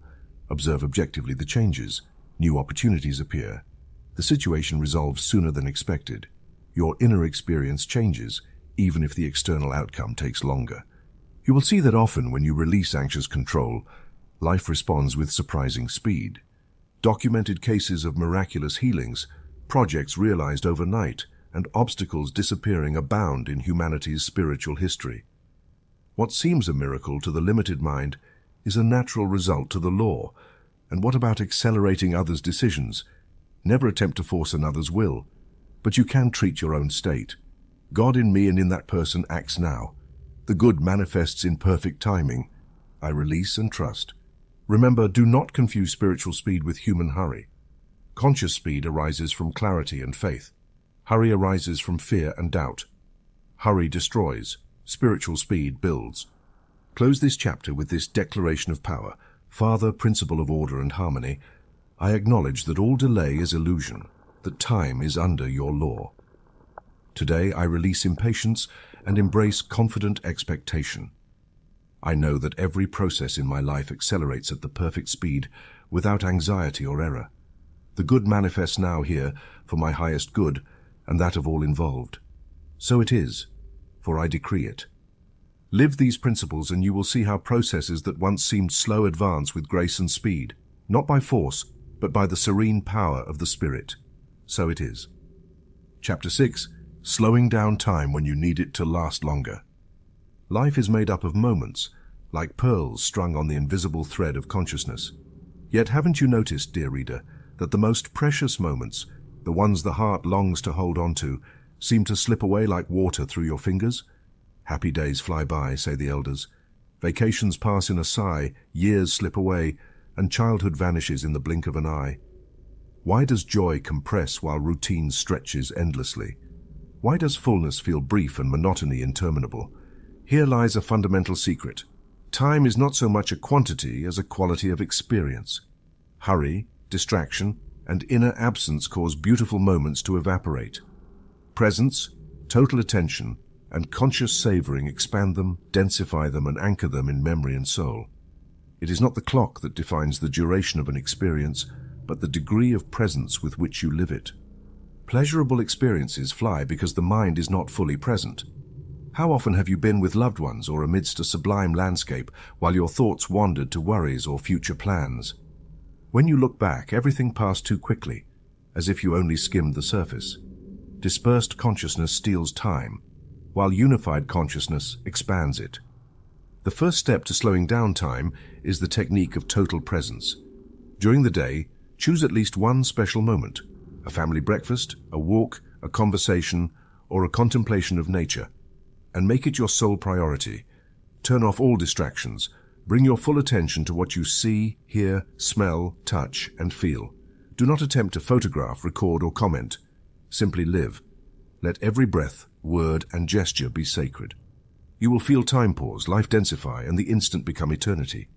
Observe objectively the changes. New opportunities appear. The situation resolves sooner than expected. Your inner experience changes, even if the external outcome takes longer. You will see that often when you release anxious control, life responds with surprising speed. Documented cases of miraculous healings, projects realized overnight, and obstacles disappearing abound in humanity's spiritual history. What seems a miracle to the limited mind is a natural result to the law. And what about accelerating others' decisions? Never attempt to force another's will, but you can treat your own state. God in me and in that person acts now. The good manifests in perfect timing. I release and trust. Remember, do not confuse spiritual speed with human hurry. Conscious speed arises from clarity and faith. Hurry arises from fear and doubt. Hurry destroys. Spiritual speed builds. Close this chapter with this declaration of power. Father, principle of order and harmony, I acknowledge that all delay is illusion, that time is under your law. Today I release impatience and embrace confident expectation. I know that every process in my life accelerates at the perfect speed, without anxiety or error. The good manifests now here for my highest good and that of all involved. So it is, for I decree it. Live these principles and you will see how processes that once seemed slow advance with grace and speed, not by force, but by the serene power of the Spirit. So it is. Chapter 6. Slowing down time when you need it to last longer. Life is made up of moments, like pearls strung on the invisible thread of consciousness. Yet haven't you noticed, dear reader, that the most precious moments, the ones the heart longs to hold on to, seem to slip away like water through your fingers? Happy days fly by, say the elders. Vacations pass in a sigh, years slip away, and childhood vanishes in the blink of an eye. Why does joy compress while routine stretches endlessly? Why does fullness feel brief and monotony interminable? Here lies a fundamental secret. Time is not so much a quantity as a quality of experience. Hurry, distraction, and inner absence cause beautiful moments to evaporate. Presence, total attention, and conscious savoring expand them, densify them, and anchor them in memory and soul. It is not the clock that defines the duration of an experience, but the degree of presence with which you live it. Pleasurable experiences fly because the mind is not fully present. How often have you been with loved ones or amidst a sublime landscape while your thoughts wandered to worries or future plans? When you look back, everything passed too quickly, as if you only skimmed the surface. Dispersed consciousness steals time, while unified consciousness expands it. The first step to slowing down time is the technique of total presence. During the day, choose at least one special moment: a family breakfast, a walk, a conversation, or a contemplation of nature, and make it your sole priority. Turn off all distractions. Bring your full attention to what you see, hear, smell, touch, and feel. Do not attempt to photograph, record, or comment. Simply live. Let every breath, word, and gesture be sacred. You will feel time pause, life densify, and the instant become eternity.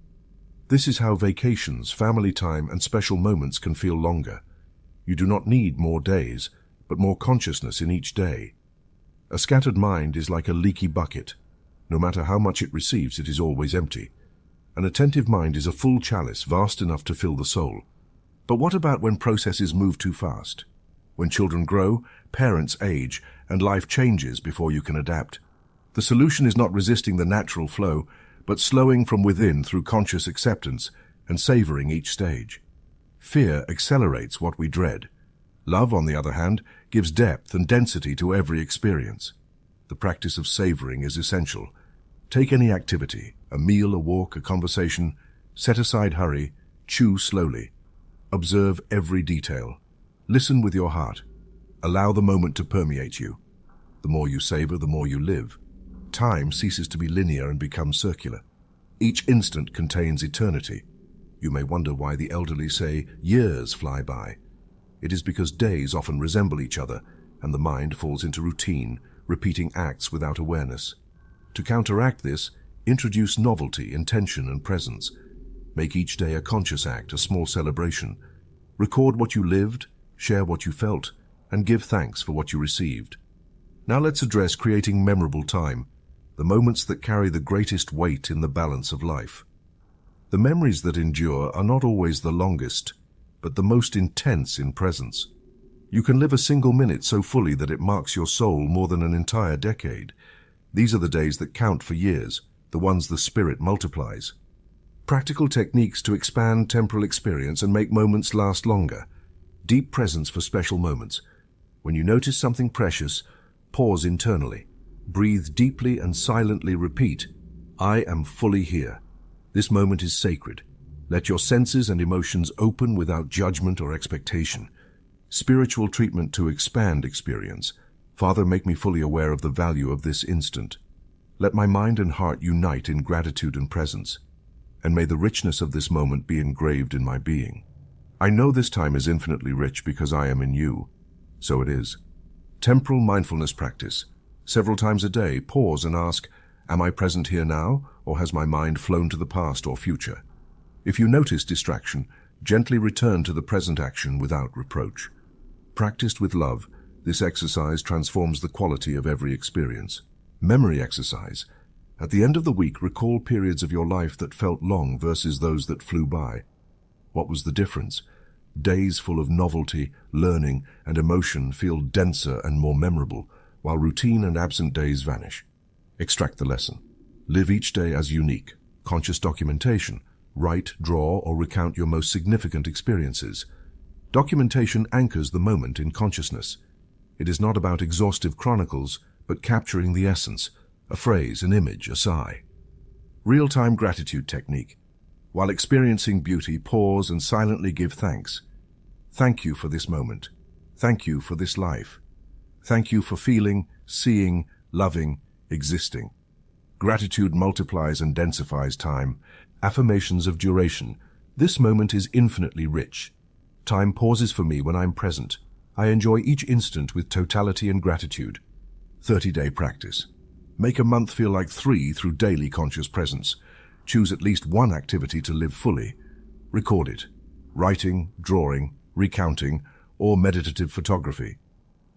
This is how vacations, family time, and special moments can feel longer. You do not need more days, but more consciousness in each day. A scattered mind is like a leaky bucket. No matter how much it receives, it is always empty. An attentive mind is a full chalice, vast enough to fill the soul. But what about when processes move too fast? When children grow, parents age, and life changes before you can adapt. The solution is not resisting the natural flow, but slowing from within through conscious acceptance and savoring each stage. Fear accelerates what we dread. Love, on the other hand, gives depth and density to every experience. The practice of savoring is essential. Take any activity, a meal, a walk, a conversation, set aside hurry, chew slowly. Observe every detail. Listen with your heart. Allow the moment to permeate you. The more you savor, the more you live. Time ceases to be linear and becomes circular. Each instant contains eternity. You may wonder why the elderly say years fly by. It is because days often resemble each other, and the mind falls into routine, repeating acts without awareness. To counteract this, introduce novelty, intention, and presence. Make each day a conscious act, a small celebration. Record what you lived, share what you felt, and give thanks for what you received. Now let's address creating memorable time, the moments that carry the greatest weight in the balance of life. The memories that endure are not always the longest, but the most intense in presence. You can live a single minute so fully that it marks your soul more than an entire decade. These are the days that count for years, the ones the spirit multiplies. Practical techniques to expand temporal experience and make moments last longer. Deep presence for special moments. When you notice something precious, pause internally. Breathe deeply and silently repeat, "I am fully here." This moment is sacred. Let your senses and emotions open without judgment or expectation. Spiritual treatment to expand experience. Father, make me fully aware of the value of this instant. Let my mind and heart unite in gratitude and presence. And may the richness of this moment be engraved in my being. I know this time is infinitely rich because I am in you. So it is. Temporal mindfulness practice. Several times a day, pause and ask, am I present here now, or has my mind flown to the past or future? If you notice distraction, gently return to the present action without reproach. Practiced with love, this exercise transforms the quality of every experience. Memory exercise. At the end of the week, recall periods of your life that felt long versus those that flew by. What was the difference? Days full of novelty, learning, and emotion feel denser and more memorable, while routine and absent days vanish. Extract the lesson. Live each day as unique. Conscious documentation. Write, draw, or recount your most significant experiences. Documentation anchors the moment in consciousness. It is not about exhaustive chronicles, but capturing the essence, a phrase, an image, a sigh. Real-time gratitude technique. While experiencing beauty, pause and silently give thanks. Thank you for this moment. Thank you for this life. Thank you for feeling, seeing, loving, existing. Gratitude multiplies and densifies time. Affirmations of duration. This moment is infinitely rich. Time pauses for me when I'm present. I enjoy each instant with totality and gratitude. 30-day practice. Make a month feel like 3 through daily conscious presence. Choose at least one activity to live fully. Record it. Writing, drawing, recounting, or meditative photography.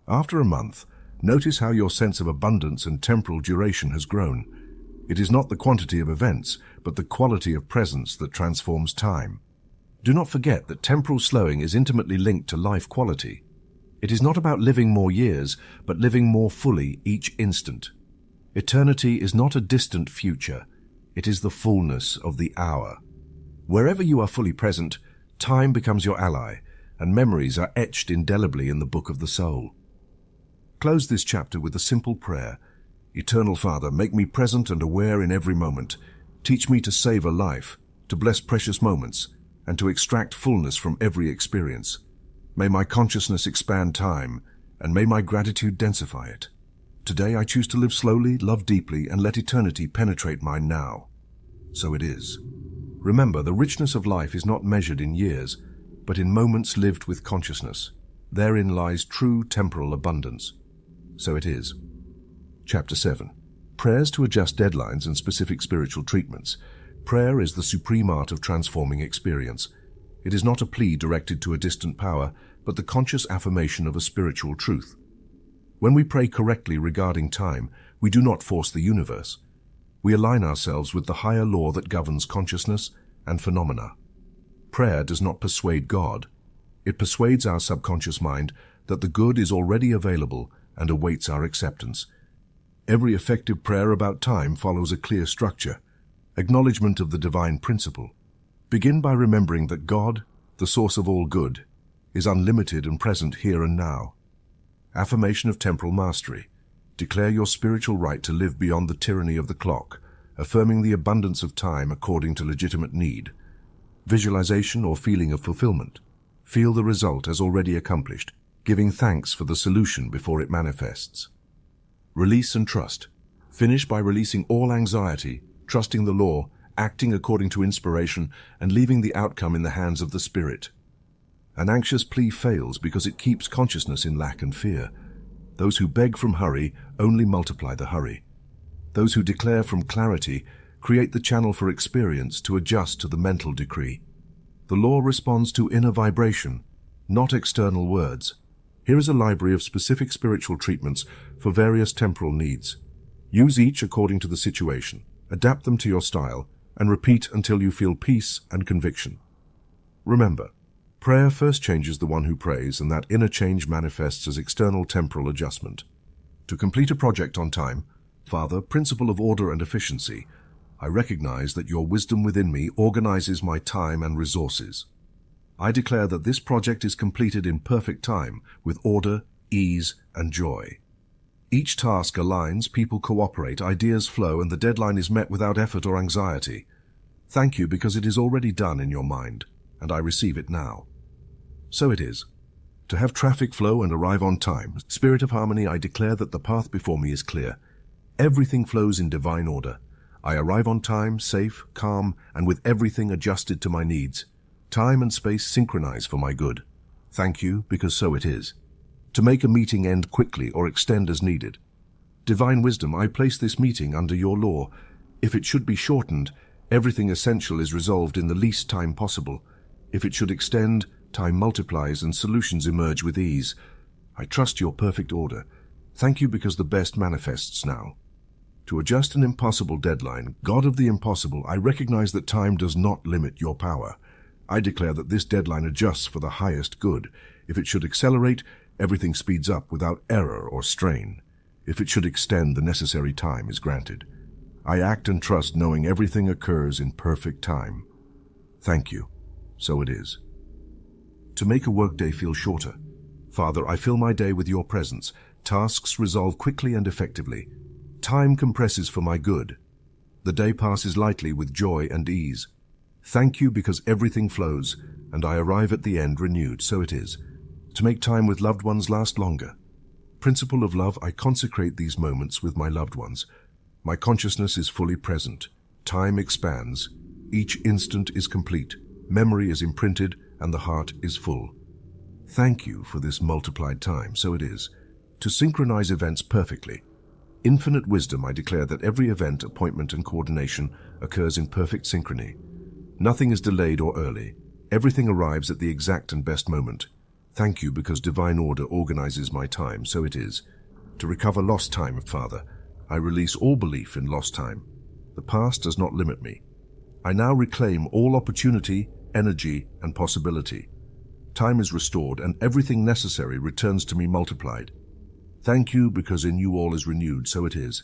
After a month, notice how your sense of abundance and temporal duration has grown. It is not the quantity of events, but the quality of presence that transforms time. Do not forget that temporal slowing is intimately linked to life quality. It is not about living more years, but living more fully each instant. Eternity is not a distant future. It is the fullness of the hour. Wherever you are fully present, time becomes your ally, and memories are etched indelibly in the book of the soul. Close this chapter with a simple prayer. Eternal Father, make me present and aware in every moment. Teach me to savor life, to bless precious moments, and to extract fullness from every experience. May my consciousness expand time, and may my gratitude densify it. Today I choose to live slowly, love deeply, and let eternity penetrate mine now. So it is. Remember, the richness of life is not measured in years, but in moments lived with consciousness. Therein lies true temporal abundance. So it is. Chapter 7. Prayers to adjust deadlines and specific spiritual treatments. Prayer is the supreme art of transforming experience. It is not a plea directed to a distant power, but the conscious affirmation of a spiritual truth. When we pray correctly regarding time, we do not force the universe. We align ourselves with the higher law that governs consciousness and phenomena. Prayer does not persuade God. It persuades our subconscious mind that the good is already available and awaits our acceptance. Every effective prayer about time follows a clear structure. Acknowledgement of the divine principle. Begin by remembering that God, the source of all good, is unlimited and present here and now. Affirmation of temporal mastery. Declare your spiritual right to live beyond the tyranny of the clock, affirming the abundance of time according to legitimate need. Visualization or feeling of fulfillment. Feel the result as already accomplished, giving thanks for the solution before it manifests. Release and trust. Finish by releasing all anxiety, trusting the law, acting according to inspiration, and leaving the outcome in the hands of the Spirit. An anxious plea fails because it keeps consciousness in lack and fear. Those who beg from hurry only multiply the hurry. Those who declare from clarity create the channel for experience to adjust to the mental decree. The law responds to inner vibration, not external words. Here is a library of specific spiritual treatments for various temporal needs. Use each according to the situation, adapt them to your style, and repeat until you feel peace and conviction. Remember, prayer first changes the one who prays, and that inner change manifests as external temporal adjustment. To complete a project on time, Father, principle of order and efficiency, I recognize that your wisdom within me organizes my time and resources. I declare that this project is completed in perfect time, with order, ease, and joy. Each task aligns, people cooperate, ideas flow, and the deadline is met without effort or anxiety. Thank you because it is already done in your mind, and I receive it now. So it is. To have traffic flow and arrive on time, Spirit of Harmony, I declare that the path before me is clear. Everything flows in divine order. I arrive on time, safe, calm, and with everything adjusted to my needs. Time and space synchronize for my good. Thank you, because so it is. To make a meeting end quickly or extend as needed. Divine wisdom, I place this meeting under your law. If it should be shortened, everything essential is resolved in the least time possible. If it should extend, time multiplies and solutions emerge with ease. I trust your perfect order. Thank you because the best manifests now. To adjust an impossible deadline, God of the impossible, I recognize that time does not limit your power. I declare that this deadline adjusts for the highest good. If it should accelerate, everything speeds up without error or strain. If it should extend, the necessary time is granted. I act and trust knowing everything occurs in perfect time. Thank you. So it is. To make a workday feel shorter, Father, I fill my day with your presence. Tasks resolve quickly and effectively. Time compresses for my good. The day passes lightly with joy and ease. Thank you because everything flows, and I arrive at the end renewed. So it is. To make time with loved ones last longer. Principle of love, I consecrate these moments with my loved ones. My consciousness is fully present. Time expands. Each instant is complete. Memory is imprinted, and the heart is full. Thank you for this multiplied time. So it is. To synchronize events perfectly. Infinite wisdom, I declare that every event, appointment, and coordination occurs in perfect synchrony. Nothing is delayed or early. Everything arrives at the exact and best moment. Thank you because divine order organizes my time. So it is. To recover lost time, Father, I release all belief in lost time. The past does not limit me. I now reclaim all opportunity, energy, and possibility. Time is restored, and everything necessary returns to me multiplied. Thank you, because in you all is renewed, so it is.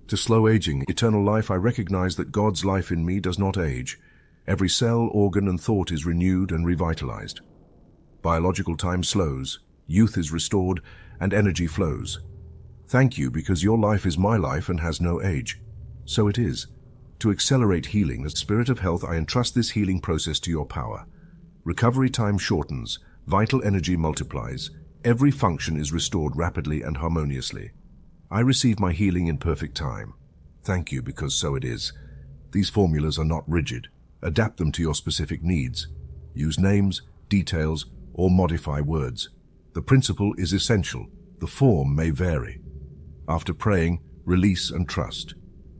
To slow aging, eternal life, I recognize that God's life in me does not age. Every cell, organ, and thought is renewed and revitalized. Biological time slows, youth is restored, and energy flows. Thank you, because your life is my life and has no age. So it is. To accelerate healing, as Spirit of Health, I entrust this healing process to your power. Recovery time shortens, vital energy multiplies, every function is restored rapidly and harmoniously. I receive my healing in perfect time. Thank you, because so it is. These formulas are not rigid. Adapt them to your specific needs. Use names, details, or modify words. The principle is essential. The form may vary. After praying, release and trust.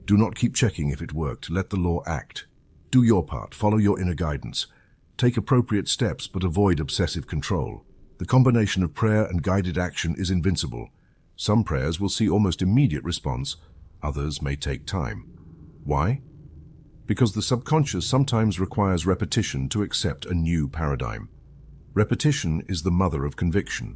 Do not keep checking if it worked. Let the law act. Do your part. Follow your inner guidance. Take appropriate steps, but avoid obsessive control. The combination of prayer and guided action is invincible. Some prayers will see almost immediate response. Others may take time. Why? Because the subconscious sometimes requires repetition to accept a new paradigm. Repetition is the mother of conviction.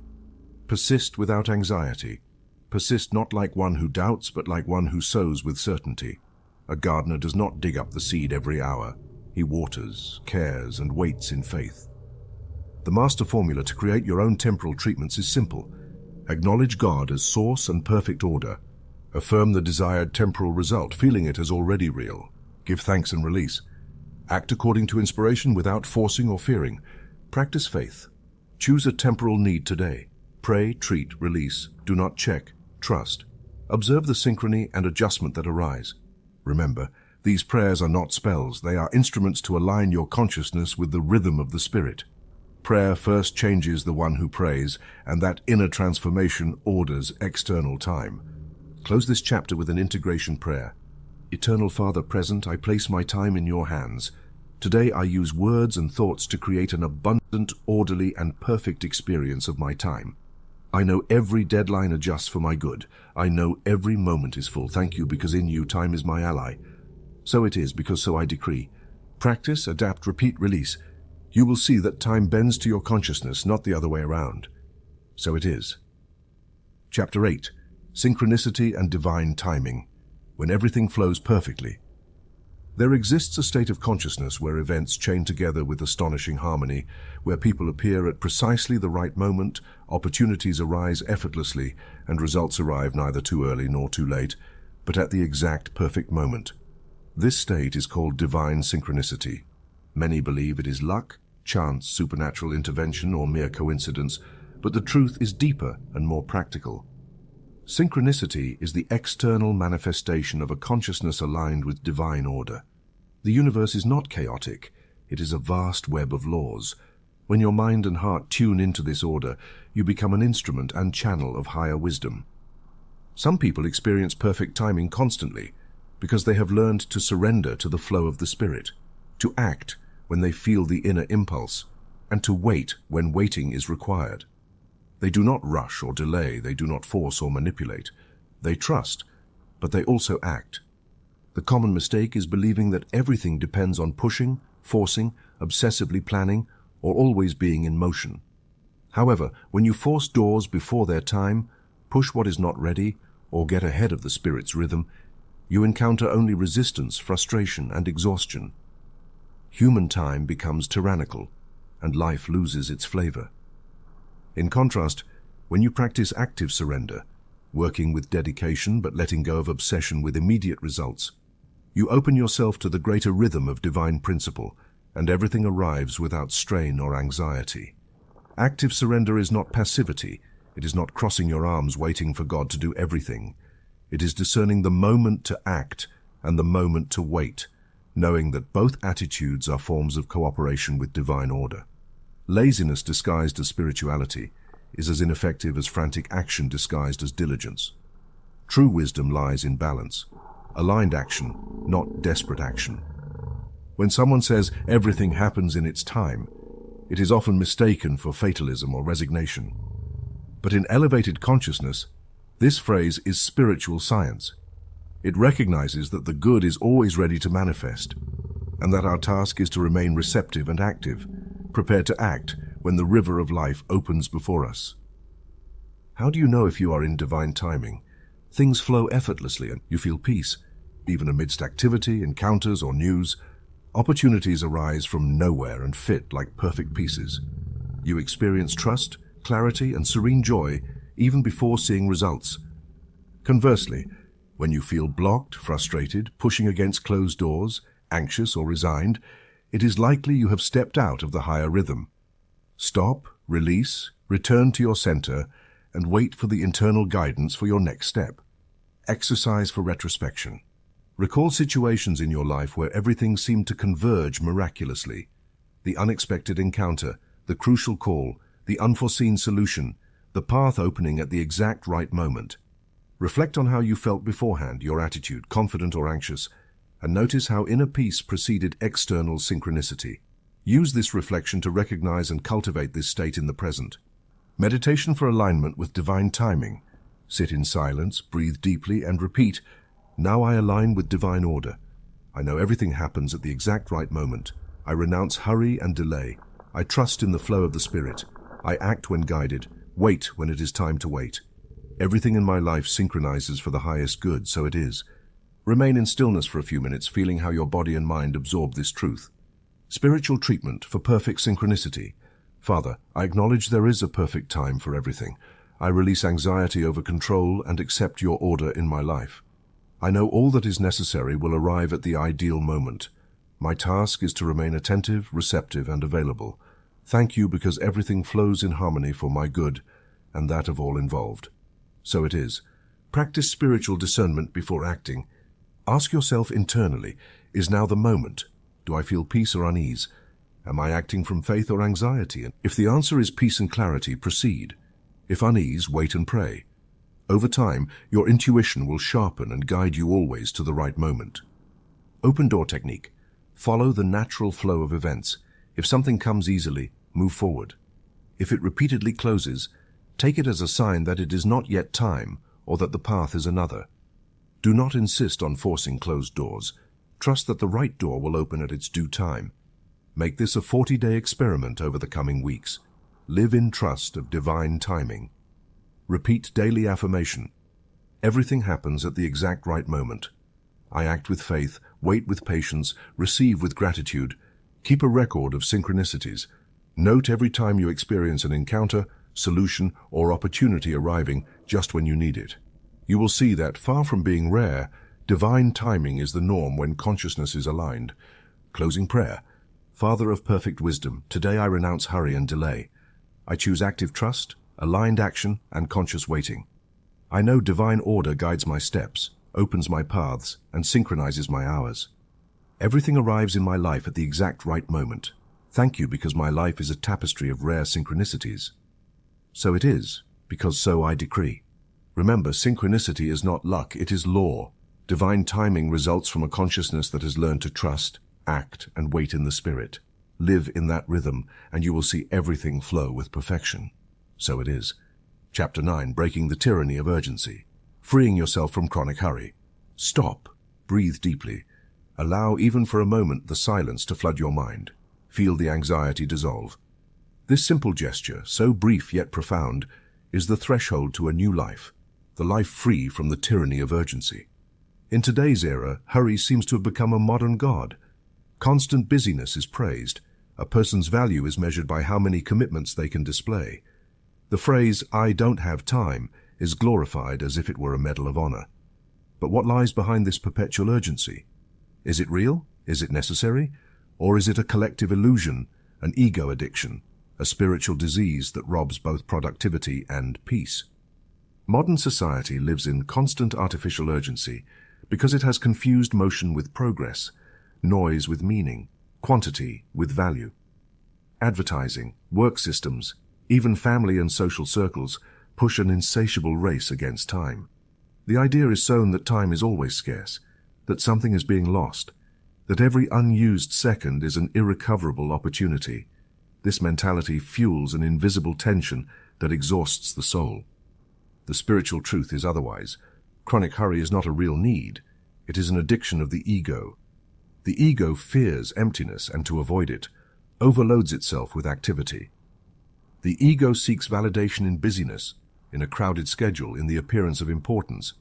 Persist without anxiety. Persist not like one who doubts, but like one who sows with certainty. A gardener does not dig up the seed every hour. He waters, cares, and waits in faith. The master formula to create your own temporal treatments is simple. Acknowledge God as source and perfect order. Affirm the desired temporal result, feeling it as already real. Give thanks and release. Act according to inspiration without forcing or fearing. Practice faith. Choose a temporal need today. Pray, treat, release. Do not check. Trust. Observe the synchrony and adjustment that arise. Remember, these prayers are not spells. They are instruments to align your consciousness with the rhythm of the Spirit. Prayer first changes the one who prays, and that inner transformation orders external time. Close this chapter with an integration prayer. Eternal Father present, I place my time in your hands. Today I use words and thoughts to create an abundant, orderly, and perfect experience of my time. I know every deadline adjusts for my good. I know every moment is full. Thank you, because in you time is my ally. So it is, because so I decree. Practice, adapt, repeat, release. You will see that time bends to your consciousness, not the other way around. So it is. Chapter 8. Synchronicity and Divine Timing. When everything flows perfectly. There exists a state of consciousness where events chain together with astonishing harmony, where people appear at precisely the right moment, opportunities arise effortlessly, and results arrive neither too early nor too late, but at the exact perfect moment. This state is called divine synchronicity. Many believe it is luck, chance, supernatural intervention, or mere coincidence, but the truth is deeper and more practical. Synchronicity is the external manifestation of a consciousness aligned with divine order. The universe is not chaotic. It is a vast web of laws. When your mind and heart tune into this order, you become an instrument and channel of higher wisdom. Some people experience perfect timing constantly because they have learned to surrender to the flow of the Spirit, to act when they feel the inner impulse, and to wait when waiting is required. They do not rush or delay, they do not force or manipulate. They trust, but they also act. The common mistake is believing that everything depends on pushing, forcing, obsessively planning, or always being in motion. However, when you force doors before their time, push what is not ready, or get ahead of the Spirit's rhythm, you encounter only resistance, frustration, and exhaustion. Human time becomes tyrannical, and life loses its flavor. In contrast, when you practice active surrender, working with dedication but letting go of obsession with immediate results, you open yourself to the greater rhythm of divine principle, and everything arrives without strain or anxiety. Active surrender is not passivity. It is not crossing your arms waiting for God to do everything. It is discerning the moment to act and the moment to wait, knowing that both attitudes are forms of cooperation with divine order. Laziness disguised as spirituality is as ineffective as frantic action disguised as diligence. True wisdom lies in balance, aligned action, not desperate action. When someone says everything happens in its time, it is often mistaken for fatalism or resignation. But in elevated consciousness, this phrase is spiritual science. It recognizes that the good is always ready to manifest, and that our task is to remain receptive and active, prepared to act when the river of life opens before us. How do you know if you are in divine timing? Things flow effortlessly and you feel peace. Even amidst activity, encounters, or news, opportunities arise from nowhere and fit like perfect pieces. You experience trust, clarity, and serene joy even before seeing results. Conversely, when you feel blocked, frustrated, pushing against closed doors, anxious or resigned, it is likely you have stepped out of the higher rhythm. Stop, release, return to your center, and wait for the internal guidance for your next step. Exercise for retrospection. Recall situations in your life where everything seemed to converge miraculously. The unexpected encounter, the crucial call, the unforeseen solution, the path opening at the exact right moment. Reflect on how you felt beforehand, your attitude, confident or anxious, and notice how inner peace preceded external synchronicity. Use this reflection to recognize and cultivate this state in the present. Meditation for alignment with divine timing. Sit in silence, breathe deeply, and repeat, "Now I align with divine order. I know everything happens at the exact right moment. I renounce hurry and delay. I trust in the flow of the Spirit. I act when guided, wait when it is time to wait. Everything in my life synchronizes for the highest good, so it is." Remain in stillness for a few minutes, feeling how your body and mind absorb this truth. Spiritual treatment for perfect synchronicity. Father, I acknowledge there is a perfect time for everything. I release anxiety over control and accept your order in my life. I know all that is necessary will arrive at the ideal moment. My task is to remain attentive, receptive, and available. Thank you because everything flows in harmony for my good and that of all involved. So it is. Practice spiritual discernment before acting. Ask yourself internally, is now the moment? Do I feel peace or unease? Am I acting from faith or anxiety? And if the answer is peace and clarity, proceed. If unease, wait and pray. Over time, your intuition will sharpen and guide you always to the right moment. Open door technique. Follow the natural flow of events. If something comes easily, move forward. If it repeatedly closes, take it as a sign that it is not yet time or that the path is another. Do not insist on forcing closed doors. Trust that the right door will open at its due time. Make this a 40-day experiment over the coming weeks. Live in trust of divine timing. Repeat daily affirmation. Everything happens at the exact right moment. I act with faith, wait with patience, receive with gratitude. Keep a record of synchronicities. Note every time you experience an encounter, solution, or opportunity arriving just when you need it. You will see that, far from being rare, divine timing is the norm when consciousness is aligned. Closing prayer. Father of perfect wisdom, today I renounce hurry and delay. I choose active trust, aligned action, and conscious waiting. I know divine order guides my steps, opens my paths, and synchronizes my hours. Everything arrives in my life at the exact right moment. Thank you because my life is a tapestry of rare synchronicities. So it is, because so I decree. Remember, synchronicity is not luck, it is law. Divine timing results from a consciousness that has learned to trust, act, and wait in the Spirit. Live in that rhythm, and you will see everything flow with perfection. So it is. Chapter 9, Breaking the Tyranny of Urgency. Freeing yourself from chronic hurry. Stop. Breathe deeply. Allow even for a moment the silence to flood your mind. Feel the anxiety dissolve. This simple gesture, so brief yet profound, is the threshold to a new life, the life free from the tyranny of urgency. In today's era, hurry seems to have become a modern god. Constant busyness is praised. A person's value is measured by how many commitments they can display. The phrase, "I don't have time," is glorified as if it were a medal of honor. But what lies behind this perpetual urgency? Is it real? Is it necessary? Or is it a collective illusion, an ego addiction, a spiritual disease that robs both productivity and peace? Modern society lives in constant artificial urgency because it has confused motion with progress, noise with meaning, quantity with value. Advertising, work systems, even family and social circles push an insatiable race against time. The idea is sown that time is always scarce, that something is being lost, that every unused second is an irrecoverable opportunity. This mentality fuels an invisible tension that exhausts the soul. The spiritual truth is otherwise. Chronic hurry is not a real need. It is an addiction of the ego. The ego fears emptiness and to avoid it, overloads itself with activity. The ego seeks validation in busyness, in a crowded schedule, in the appearance of importance.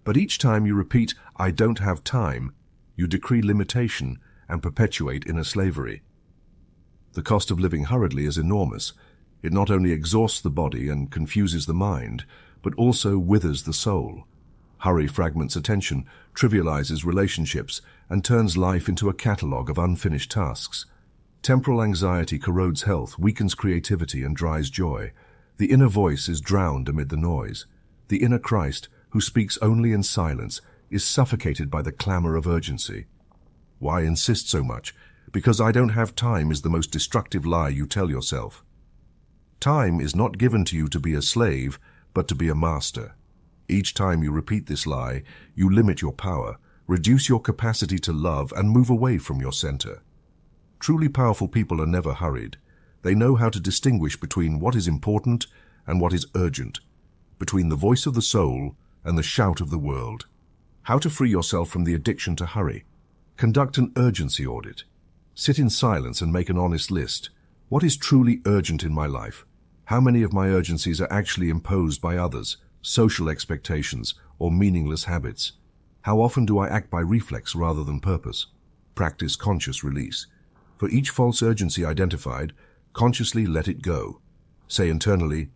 But each time you repeat, "I don't have time," you decree limitation and perpetuate inner slavery. The cost of living hurriedly is enormous. It not only exhausts the body and confuses the mind, but also withers the soul. Hurry fragments attention, trivializes relationships, and turns life into a catalogue of unfinished tasks. Temporal anxiety corrodes health, weakens creativity, and dries joy. The inner voice is drowned amid the noise. The inner Christ, who speaks only in silence, is suffocated by the clamor of urgency. Why insist so much? Because I don't have time is the most destructive lie you tell yourself. Time is not given to you to be a slave, but to be a master. Each time you repeat this lie, you limit your power, reduce your capacity to love, and move away from your center. Truly powerful people are never hurried. They know how to distinguish between what is important and what is urgent, between the voice of the soul and the shout of the world. How to free yourself from the addiction to hurry. Conduct an urgency audit. Sit in silence and make an honest list. What is truly urgent in my life? How many of my urgencies are actually imposed by others, social expectations, or meaningless habits? How often do I act by reflex rather than purpose? Practice conscious release. For each false urgency identified, consciously let it go. Say internally,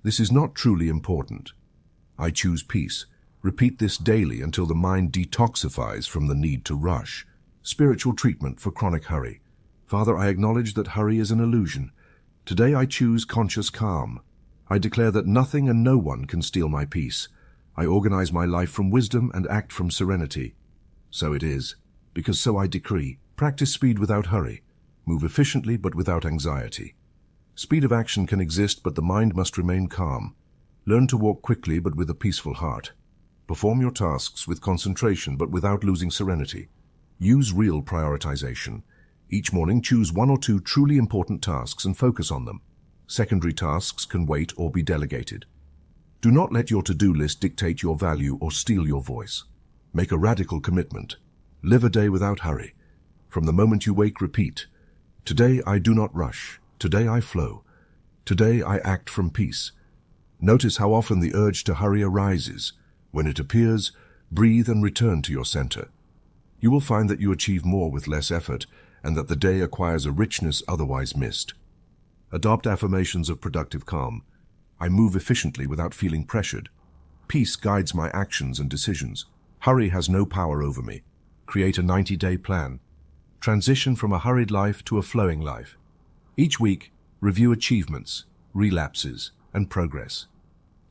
"This is not truly important. I choose peace." Repeat this daily until the mind detoxifies from the need to rush. Spiritual treatment for chronic hurry. Father, I acknowledge that hurry is an illusion. Today I choose conscious calm. I declare that nothing and no one can steal my peace. I organize my life from wisdom and act from serenity. So it is, because so I decree. Practice speed without hurry. Move efficiently but without anxiety. Speed of action can exist, but the mind must remain calm. Learn to walk quickly but with a peaceful heart. Perform your tasks with concentration but without losing serenity. Use real prioritization. Each morning choose one or two truly important tasks and focus on them. Secondary tasks can wait or be delegated. Do not let your to-do list dictate your value or steal your voice. Make a radical commitment. Live a day without hurry. From the moment you wake, repeat, "Today I do not rush. Today I flow. Today I act from peace." Notice how often the urge to hurry arises. When it appears, breathe and return to your center. You will find that you achieve more with less effort, and that the day acquires a richness otherwise missed. Adopt affirmations of productive calm. I move efficiently without feeling pressured. Peace guides my actions and decisions. Hurry has no power over me. Create a 90-day plan. Transition from a hurried life to a flowing life. Each week, review achievements, relapses, and progress.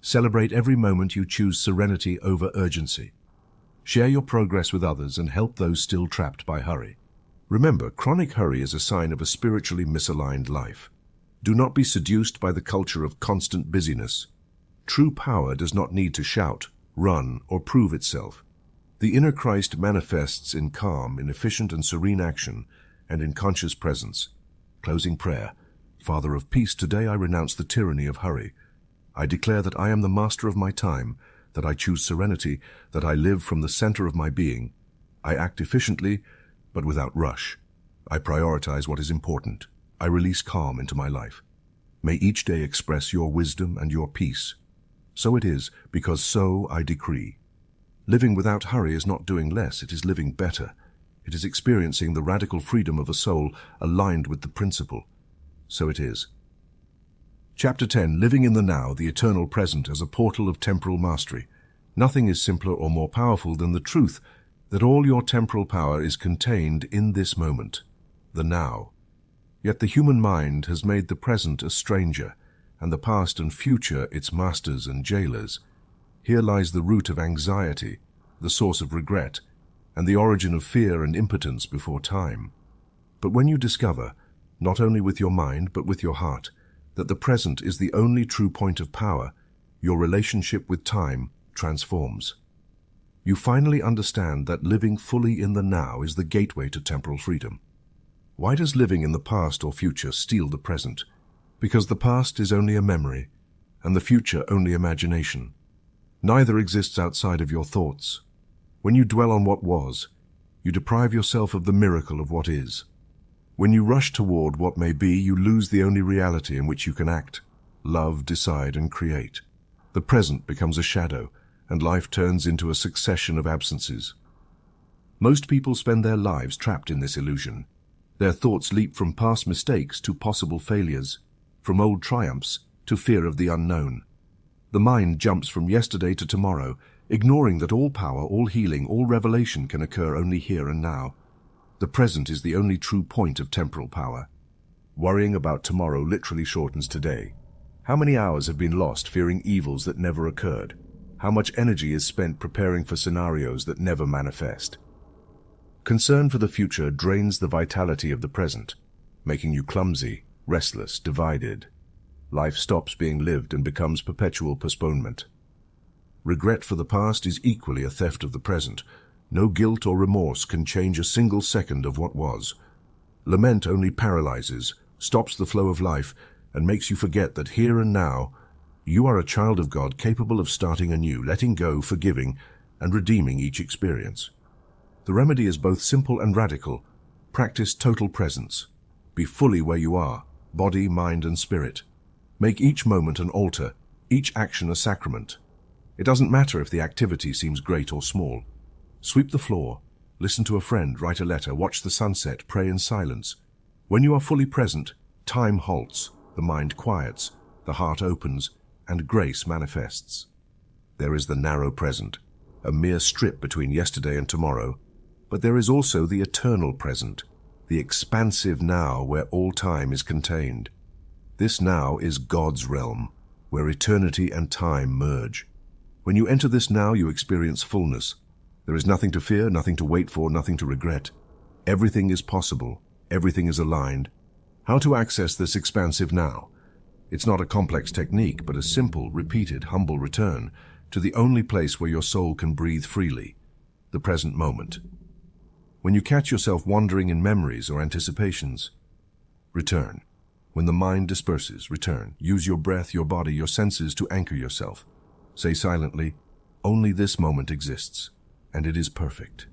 Celebrate every moment you choose serenity over urgency. Share your progress with others and help those still trapped by hurry. Remember, chronic hurry is a sign of a spiritually misaligned life. Do not be seduced by the culture of constant busyness. True power does not need to shout, run, or prove itself. The inner Christ manifests in calm, in efficient and serene action, and in conscious presence. Closing prayer. Father of peace, today I renounce the tyranny of hurry. I declare that I am the master of my time, that I choose serenity, that I live from the center of my being. I act efficiently, but without rush. I prioritize what is important. I release calm into my life. May each day express your wisdom and your peace. So it is, because so I decree. Living without hurry is not doing less, it is living better. It is experiencing the radical freedom of a soul aligned with the principle. So it is. Chapter 10. Living in the Now, the Eternal Present as a Portal of Temporal Mastery. Nothing is simpler or more powerful than the truth that all your temporal power is contained in this moment, the now. Yet the human mind has made the present a stranger, and the past and future its masters and jailers. Here lies the root of anxiety, the source of regret, and the origin of fear and impotence before time. But when you discover, not only with your mind but with your heart, that the present is the only true point of power, your relationship with time transforms. You finally understand that living fully in the now is the gateway to temporal freedom. Why does living in the past or future steal the present? Because the past is only a memory, and the future only imagination. Neither exists outside of your thoughts. When you dwell on what was, you deprive yourself of the miracle of what is. When you rush toward what may be, you lose the only reality in which you can act. love, decide, and create. The present becomes a shadow, and life turns into a succession of absences. Most people spend their lives trapped in this illusion. Their thoughts leap from past mistakes to possible failures, from old triumphs to fear of the unknown. The mind jumps from yesterday to tomorrow, ignoring that all power, all healing, all revelation can occur only here and now. The present is the only true point of temporal power. Worrying about tomorrow literally shortens today. How many hours have been lost fearing evils that never occurred? How much energy is spent preparing for scenarios that never manifest? Concern for the future drains the vitality of the present, making you clumsy, restless, divided. Life stops being lived and becomes perpetual postponement. Regret for the past is equally a theft of the present. No guilt or remorse can change a single second of what was. Lament only paralyzes, stops the flow of life, and makes you forget that here and now, you are a child of God capable of starting anew, letting go, forgiving, and redeeming each experience. The remedy is both simple and radical. Practice total presence. Be fully where you are, body, mind, and spirit. Make each moment an altar, each action a sacrament. It doesn't matter if the activity seems great or small. Sweep the floor, listen to a friend, write a letter, watch the sunset, pray in silence. When you are fully present, time halts, the mind quiets, the heart opens, and grace manifests. There is the narrow present, a mere strip between yesterday and tomorrow, but there is also the eternal present, the expansive now where all time is contained. This now is God's realm, where eternity and time merge. When you enter this now, you experience fullness. There is nothing to fear, nothing to wait for, nothing to regret. Everything is possible. Everything is aligned. How to access this expansive now? It's not a complex technique, but a simple, repeated, humble return to the only place where your soul can breathe freely, the present moment. When you catch yourself wandering in memories or anticipations, return. When the mind disperses, return. Use your breath, your body, your senses to anchor yourself. Say silently, only this moment exists, and it is perfect.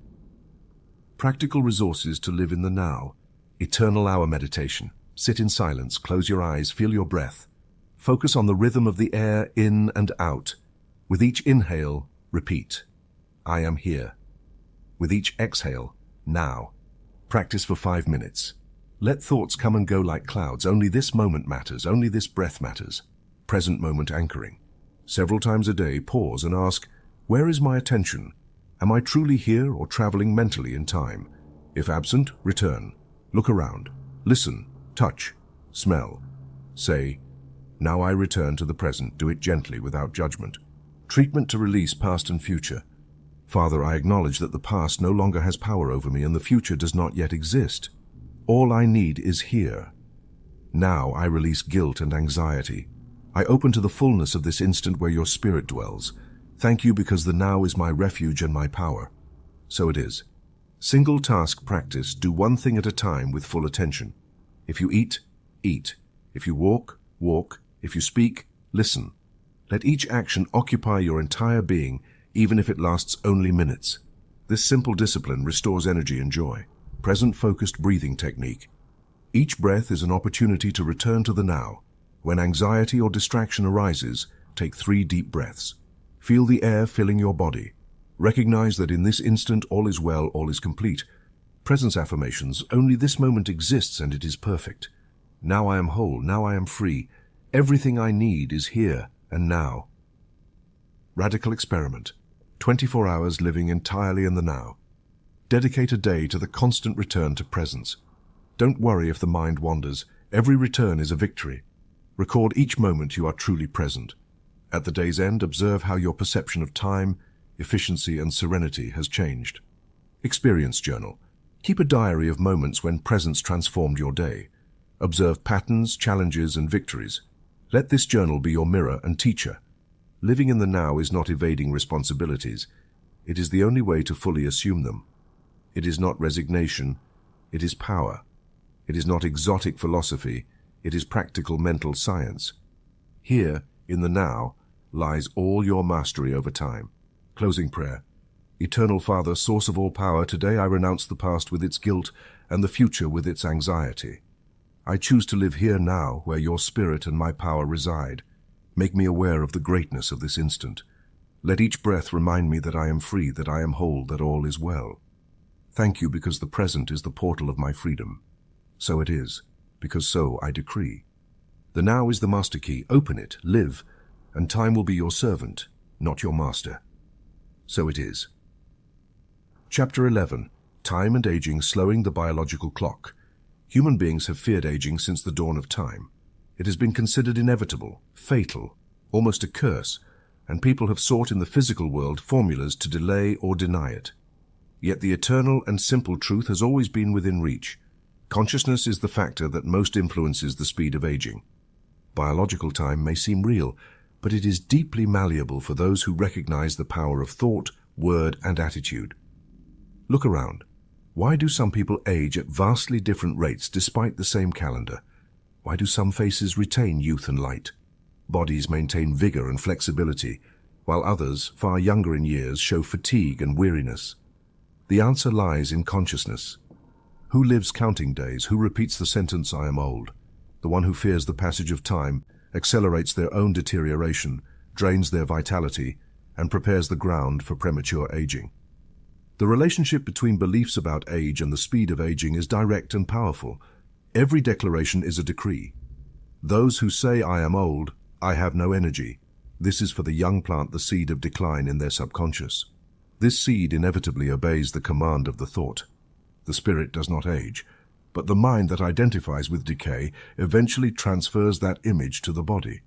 Practical resources to live in the now. Eternal hour meditation. Sit in silence, close your eyes, feel your breath. Focus on the rhythm of the air in and out. With each inhale, repeat, I am here. With each exhale, now. Practice for 5 minutes. Let thoughts come and go like clouds. Only this moment matters. Only this breath matters. Present moment anchoring. Several times a day, pause and ask, where is my attention? Am I truly here or traveling mentally in time? If absent, return. Look around. Listen. Touch. Smell. Say, now I return to the present. Do it gently, without judgment. Treatment to release past and future. Father, I acknowledge that the past no longer has power over me and the future does not yet exist. All I need is here. Now I release guilt and anxiety. I open to the fullness of this instant where your spirit dwells. Thank you because the now is my refuge and my power. So it is. Single task practice. Do one thing at a time with full attention. If you eat, eat. If you walk, walk. If you speak, listen. Let each action occupy your entire being, even if it lasts only minutes. This simple discipline restores energy and joy. Present-focused breathing technique. Each breath is an opportunity to return to the now. When anxiety or distraction arises, take 3 deep breaths. Feel the air filling your body. Recognize that in this instant all is well, all is complete. Presence affirmations, only this moment exists and it is perfect. Now I am whole, now I am free. Everything I need is here and now. Radical experiment. 24 hours living entirely in the now. Dedicate a day to the constant return to presence. Don't worry if the mind wanders. Every return is a victory. Record each moment you are truly present. At the day's end, observe how your perception of time, efficiency, and serenity has changed. Experience journal. Keep a diary of moments when presence transformed your day. Observe patterns, challenges, and victories. Let this journal be your mirror and teacher. Living in the now is not evading responsibilities. It is the only way to fully assume them. It is not resignation. It is power. It is not exotic philosophy. It is practical mental science. Here, in the now, lies all your mastery over time. Closing prayer. Eternal Father, source of all power, today I renounce the past with its guilt and the future with its anxiety. I choose to live here now, where your spirit and my power reside. Make me aware of the greatness of this instant. Let each breath remind me that I am free, that I am whole, that all is well. Thank you, because the present is the portal of my freedom. So it is, because so I decree. The now is the master key. Open it, live, and time will be your servant, not your master. So it is. Chapter 11. Time and Aging Slowing the Biological Clock. Human beings have feared aging since the dawn of time. It has been considered inevitable, fatal, almost a curse, and people have sought in the physical world formulas to delay or deny it. Yet the eternal and simple truth has always been within reach. Consciousness is the factor that most influences the speed of aging. Biological time may seem real, but it is deeply malleable for those who recognize the power of thought, word, and attitude. Look around. Why do some people age at vastly different rates despite the same calendar? Why do some faces retain youth and light? Bodies maintain vigor and flexibility, while others, far younger in years, show fatigue and weariness. The answer lies in consciousness. Who lives counting days? Who repeats the sentence, "I am old"? The one who fears the passage of time, accelerates their own deterioration, drains their vitality, and prepares the ground for premature aging. The relationship between beliefs about age and the speed of aging is direct and powerful. Every declaration is a decree. Those who say, "I am old," "I have no energy," this is for the young plant the seed of decline in their subconscious. This seed inevitably obeys the command of the thought. The spirit does not age, but the mind that identifies with decay eventually transfers that image to the body.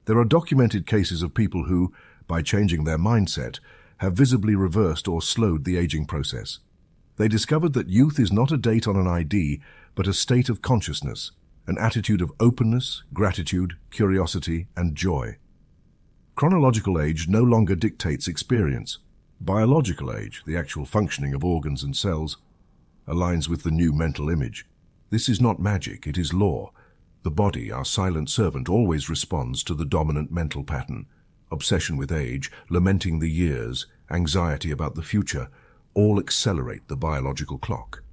There are documented cases of people who, by changing their mindset, have visibly reversed or slowed the aging process. They discovered that youth is not a date on an ID, but a state of consciousness, an attitude of openness, gratitude, curiosity, and joy. Chronological age no longer dictates experience. Biological age, the actual functioning of organs and cells, aligns with the new mental image. This is not magic, it is law. The body, our silent servant, always responds to the dominant mental pattern. Obsession with age, lamenting the years, anxiety about the future, all accelerate the biological clock.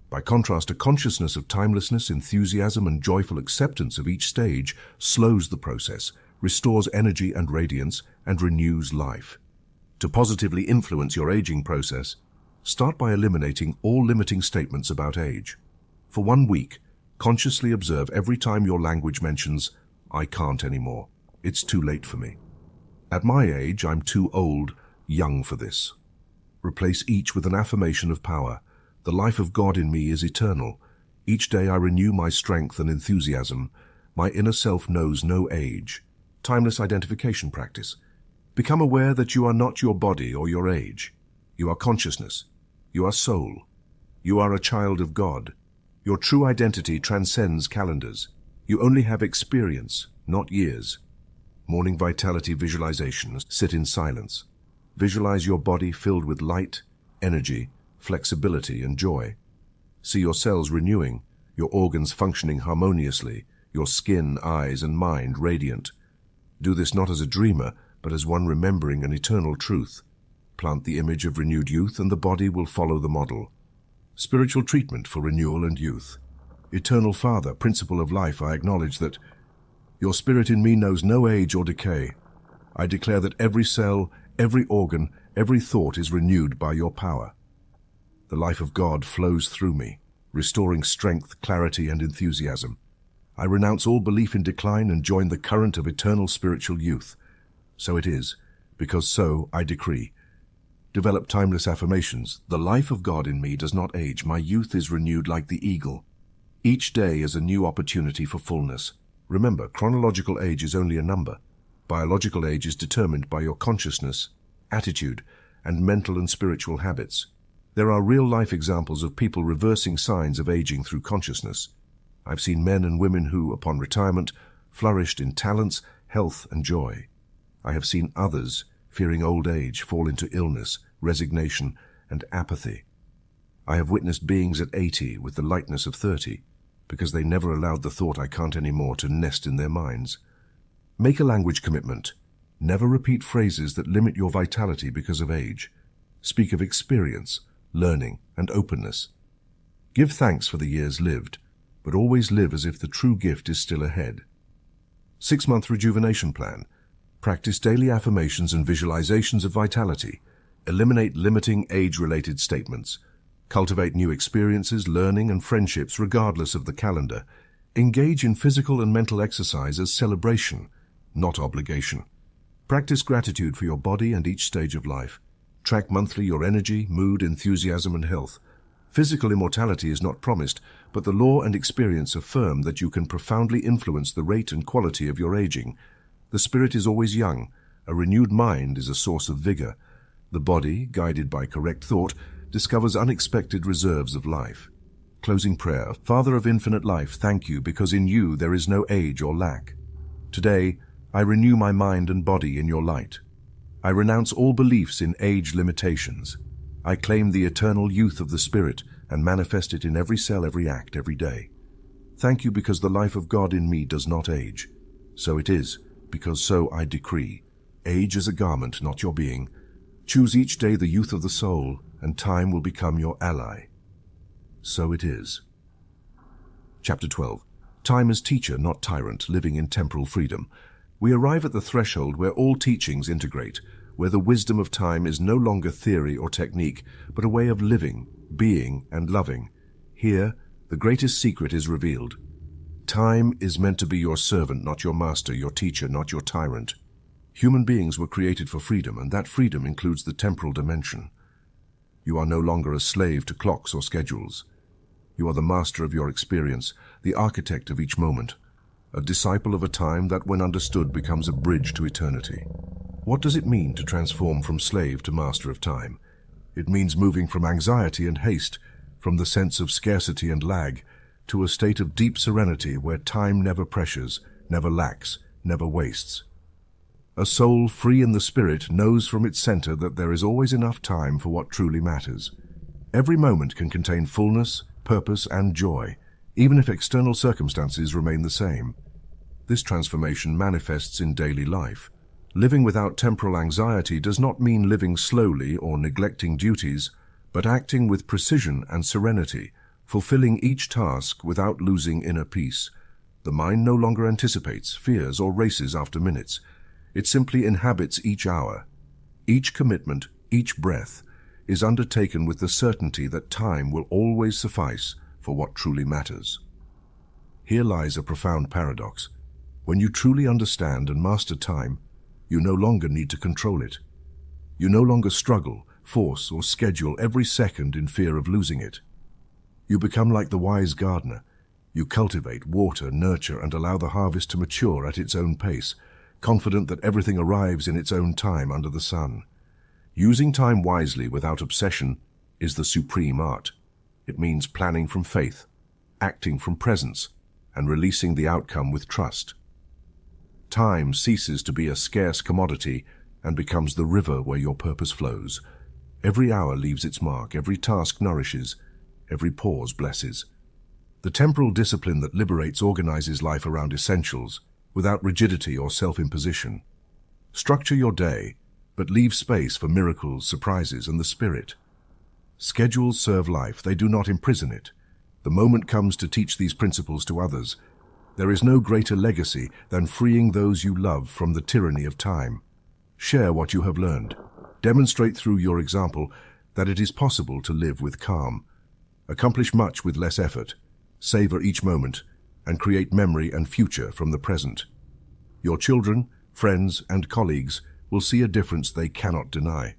By contrast, a consciousness of timelessness, enthusiasm, and joyful acceptance of each stage slows the process, restores energy and radiance, and renews life. To positively influence your aging process, start by eliminating all limiting statements about age. For 1 week, consciously observe every time your language mentions, "I can't anymore. It's too late for me. At my age, I'm too old, young for this." Replace each with an affirmation of power. The life of God in me is eternal. Each day I renew my strength and enthusiasm. My inner self knows no age. Timeless identification practice. Become aware that you are not your body or your age. You are consciousness. You are soul. You are a child of God. Your true identity transcends calendars. You only have experience, not years. Morning vitality visualization. Sit in silence. Visualize your body filled with light, energy, flexibility, and joy. See your cells renewing, your organs functioning harmoniously, your skin, eyes, and mind radiant. Do this not as a dreamer, but as one remembering an eternal truth. Plant the image of renewed youth, and the body will follow the model. Spiritual treatment for renewal and youth. Eternal Father, Principle of Life, I acknowledge that your spirit in me knows no age or decay. I declare that every cell, every organ, every thought is renewed by your power. The life of God flows through me, restoring strength, clarity, and enthusiasm. I renounce all belief in decline and join the current of eternal spiritual youth. So it is, because so I decree. Develop timeless affirmations. The life of God in me does not age. My youth is renewed like the eagle. Each day is a new opportunity for fullness. Remember, chronological age is only a number. Biological age is determined by your consciousness, attitude, and mental and spiritual habits. There are real-life examples of people reversing signs of aging through consciousness. I've seen men and women who, upon retirement, flourished in talents, health, and joy. I have seen others, fearing old age, fall into illness, resignation, and apathy. I have witnessed beings at 80 with the lightness of 30, because they never allowed the thought "I can't anymore" to nest in their minds. Make a language commitment. Never repeat phrases that limit your vitality because of age. Speak of experience, learning, and openness. Give thanks for the years lived. but always live as if the true gift is still ahead. 6-month rejuvenation plan. Practice daily affirmations and visualizations of vitality. Eliminate limiting age-related statements. Cultivate new experiences, learning, and friendships regardless of the calendar. Engage in physical and mental exercise as celebration, not obligation. Practice gratitude for your body and each stage of life. Track monthly your energy, mood, enthusiasm, and health. Physical immortality is not promised, but the law and experience affirm that you can profoundly influence the rate and quality of your aging. The spirit is always young. A renewed mind is a source of vigor. The body, guided by correct thought, discovers unexpected reserves of life. Closing prayer. Father of infinite life, thank you, because in you there is no age or lack. Today, I renew my mind and body in your light. I renounce all beliefs in age limitations. I claim the eternal youth of the Spirit and manifest it in every cell, every act, every day. Thank you because the life of God in me does not age. So it is, because so I decree. Age is a garment, not your being. Choose each day the youth of the soul, and time will become your ally. So it is. Chapter 12. Time as teacher, not tyrant, living in temporal freedom. We arrive at the threshold where all teachings integrate, where the wisdom of time is no longer theory or technique, but a way of living, being, and loving. Here, the greatest secret is revealed. Time is meant to be your servant, not your master, your teacher, not your tyrant. Human beings were created for freedom, and that freedom includes the temporal dimension. You are no longer a slave to clocks or schedules. You are the master of your experience, the architect of each moment, a disciple of a time that, when understood, becomes a bridge to eternity. What does it mean to transform from slave to master of time? It means moving from anxiety and haste, from the sense of scarcity and lag, to a state of deep serenity where time never pressures, never lacks, never wastes. A soul free in the spirit knows from its center that there is always enough time for what truly matters. Every moment can contain fullness, purpose, and joy, even if external circumstances remain the same. This transformation manifests in daily life. Living without temporal anxiety does not mean living slowly or neglecting duties, but acting with precision and serenity, fulfilling each task without losing inner peace. The mind no longer anticipates, fears, or races after minutes. It simply inhabits each hour. Each commitment, each breath, is undertaken with the certainty that time will always suffice for what truly matters. Here lies a profound paradox. When you truly understand and master time, you no longer need to control it. You no longer struggle, force, or schedule every second in fear of losing it. You become like the wise gardener. You cultivate, water, nurture, and allow the harvest to mature at its own pace, confident that everything arrives in its own time under the sun. Using time wisely without obsession is the supreme art. It means planning from faith, acting from presence, and releasing the outcome with trust. Time ceases to be a scarce commodity and becomes the river where your purpose flows. Every hour leaves its mark, every task nourishes, every pause blesses. The temporal discipline that liberates organizes life around essentials, without rigidity or self-imposition. Structure your day, but leave space for miracles, surprises, and the spirit. Schedules serve life, they do not imprison it. The moment comes to teach these principles to others. There is no greater legacy than freeing those you love from the tyranny of time. Share what you have learned. Demonstrate through your example that it is possible to live with calm. Accomplish much with less effort. Savor each moment, and create memory and future from the present. Your children, friends, and colleagues will see a difference they cannot deny.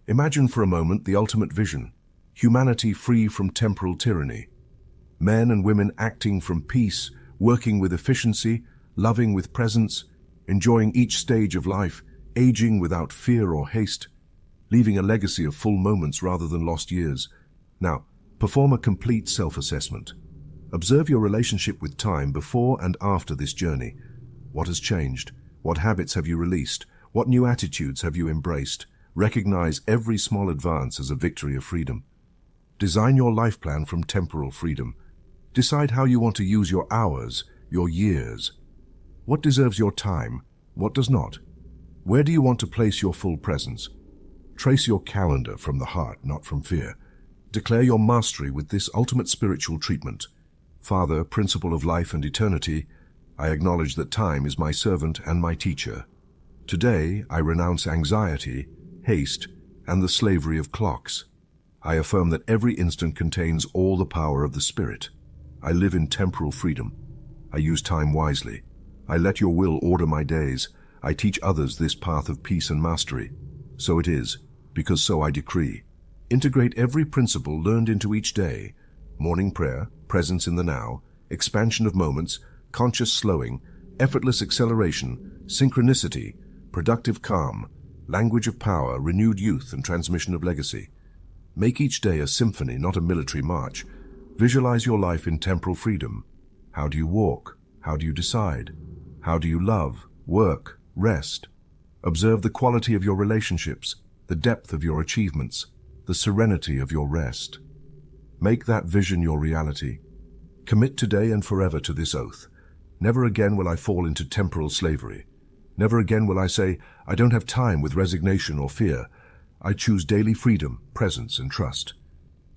Imagine for a moment the ultimate vision, humanity free from temporal tyranny. Men and women acting from peace, working with efficiency, loving with presence, enjoying each stage of life, aging without fear or haste, leaving a legacy of full moments rather than lost years. Now, perform a complete self-assessment. Observe your relationship with time before and after this journey. What has changed? What habits have you released? What new attitudes have you embraced? Recognize every small advance as a victory of freedom. Design your life plan from temporal freedom. Decide how you want to use your hours, your years. What deserves your time? What does not? Where do you want to place your full presence? Trace your calendar from the heart, not from fear. Declare your mastery with this ultimate spiritual treatment. Father, principle of life and eternity, I acknowledge that time is my servant and my teacher. Today, I renounce anxiety, haste, and the slavery of clocks. I affirm that every instant contains all the power of the Spirit. I live in temporal freedom. I use time wisely. I let your will order my days. I teach others this path of peace and mastery. So it is, because so I decree. Integrate every principle learned into each day: morning prayer, presence in the now, expansion of moments, conscious slowing, effortless acceleration, synchronicity, productive calm, language of power, renewed youth, and transmission of legacy. Make each day a symphony, not a military march. Visualize your life in temporal freedom. How do you walk? How do you decide? How do you love, work, rest? Observe the quality of your relationships, the depth of your achievements, the serenity of your rest. Make that vision your reality. Commit today and forever to this oath. Never again will I fall into temporal slavery. Never again will I say, I don't have time, with resignation or fear. I choose daily freedom, presence, and trust.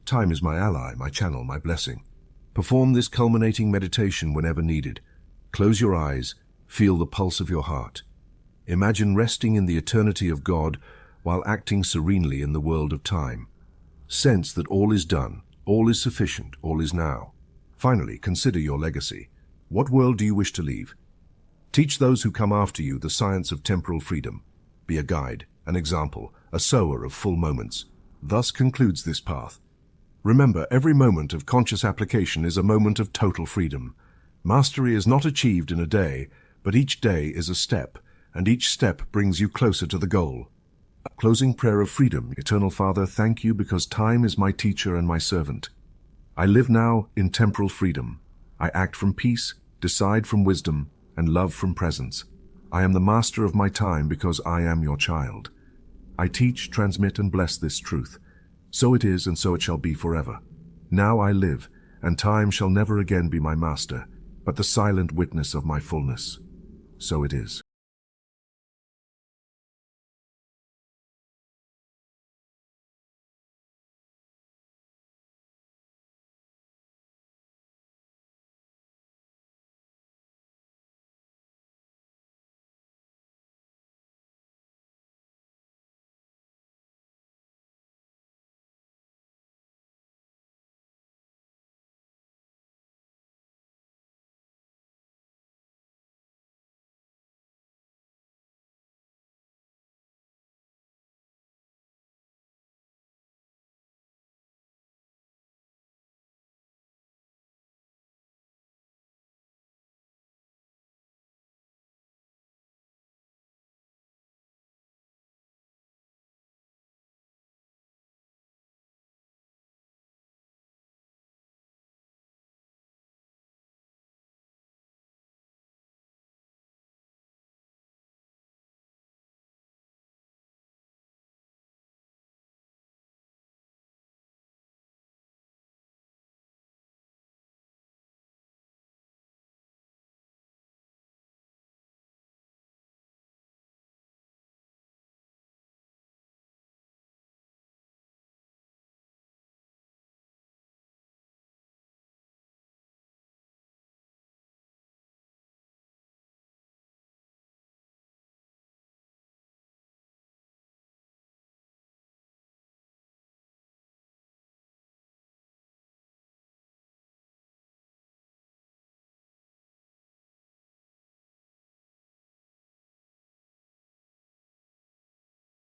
Time is my ally, my channel, my blessing. Perform this culminating meditation whenever needed. Close your eyes, feel the pulse of your heart. Imagine resting in the eternity of God while acting serenely in the world of time. Sense that all is done, all is sufficient, all is now. Finally, consider your legacy. What world do you wish to leave? Teach those who come after you the science of temporal freedom. Be a guide, an example, a sower of full moments. Thus concludes this path. Remember, every moment of conscious application is a moment of total freedom. Mastery is not achieved in a day, but each day is a step, and each step brings you closer to the goal. A closing prayer of freedom. Eternal Father, thank you because time is my teacher and my servant. I live now in temporal freedom. I act from peace, decide from wisdom, and love from presence. I am the master of my time because I am your child. I teach, transmit, and bless this truth. So it is, and so it shall be forever. Now I live, and time shall never again be my master, but the silent witness of my fullness. So it is.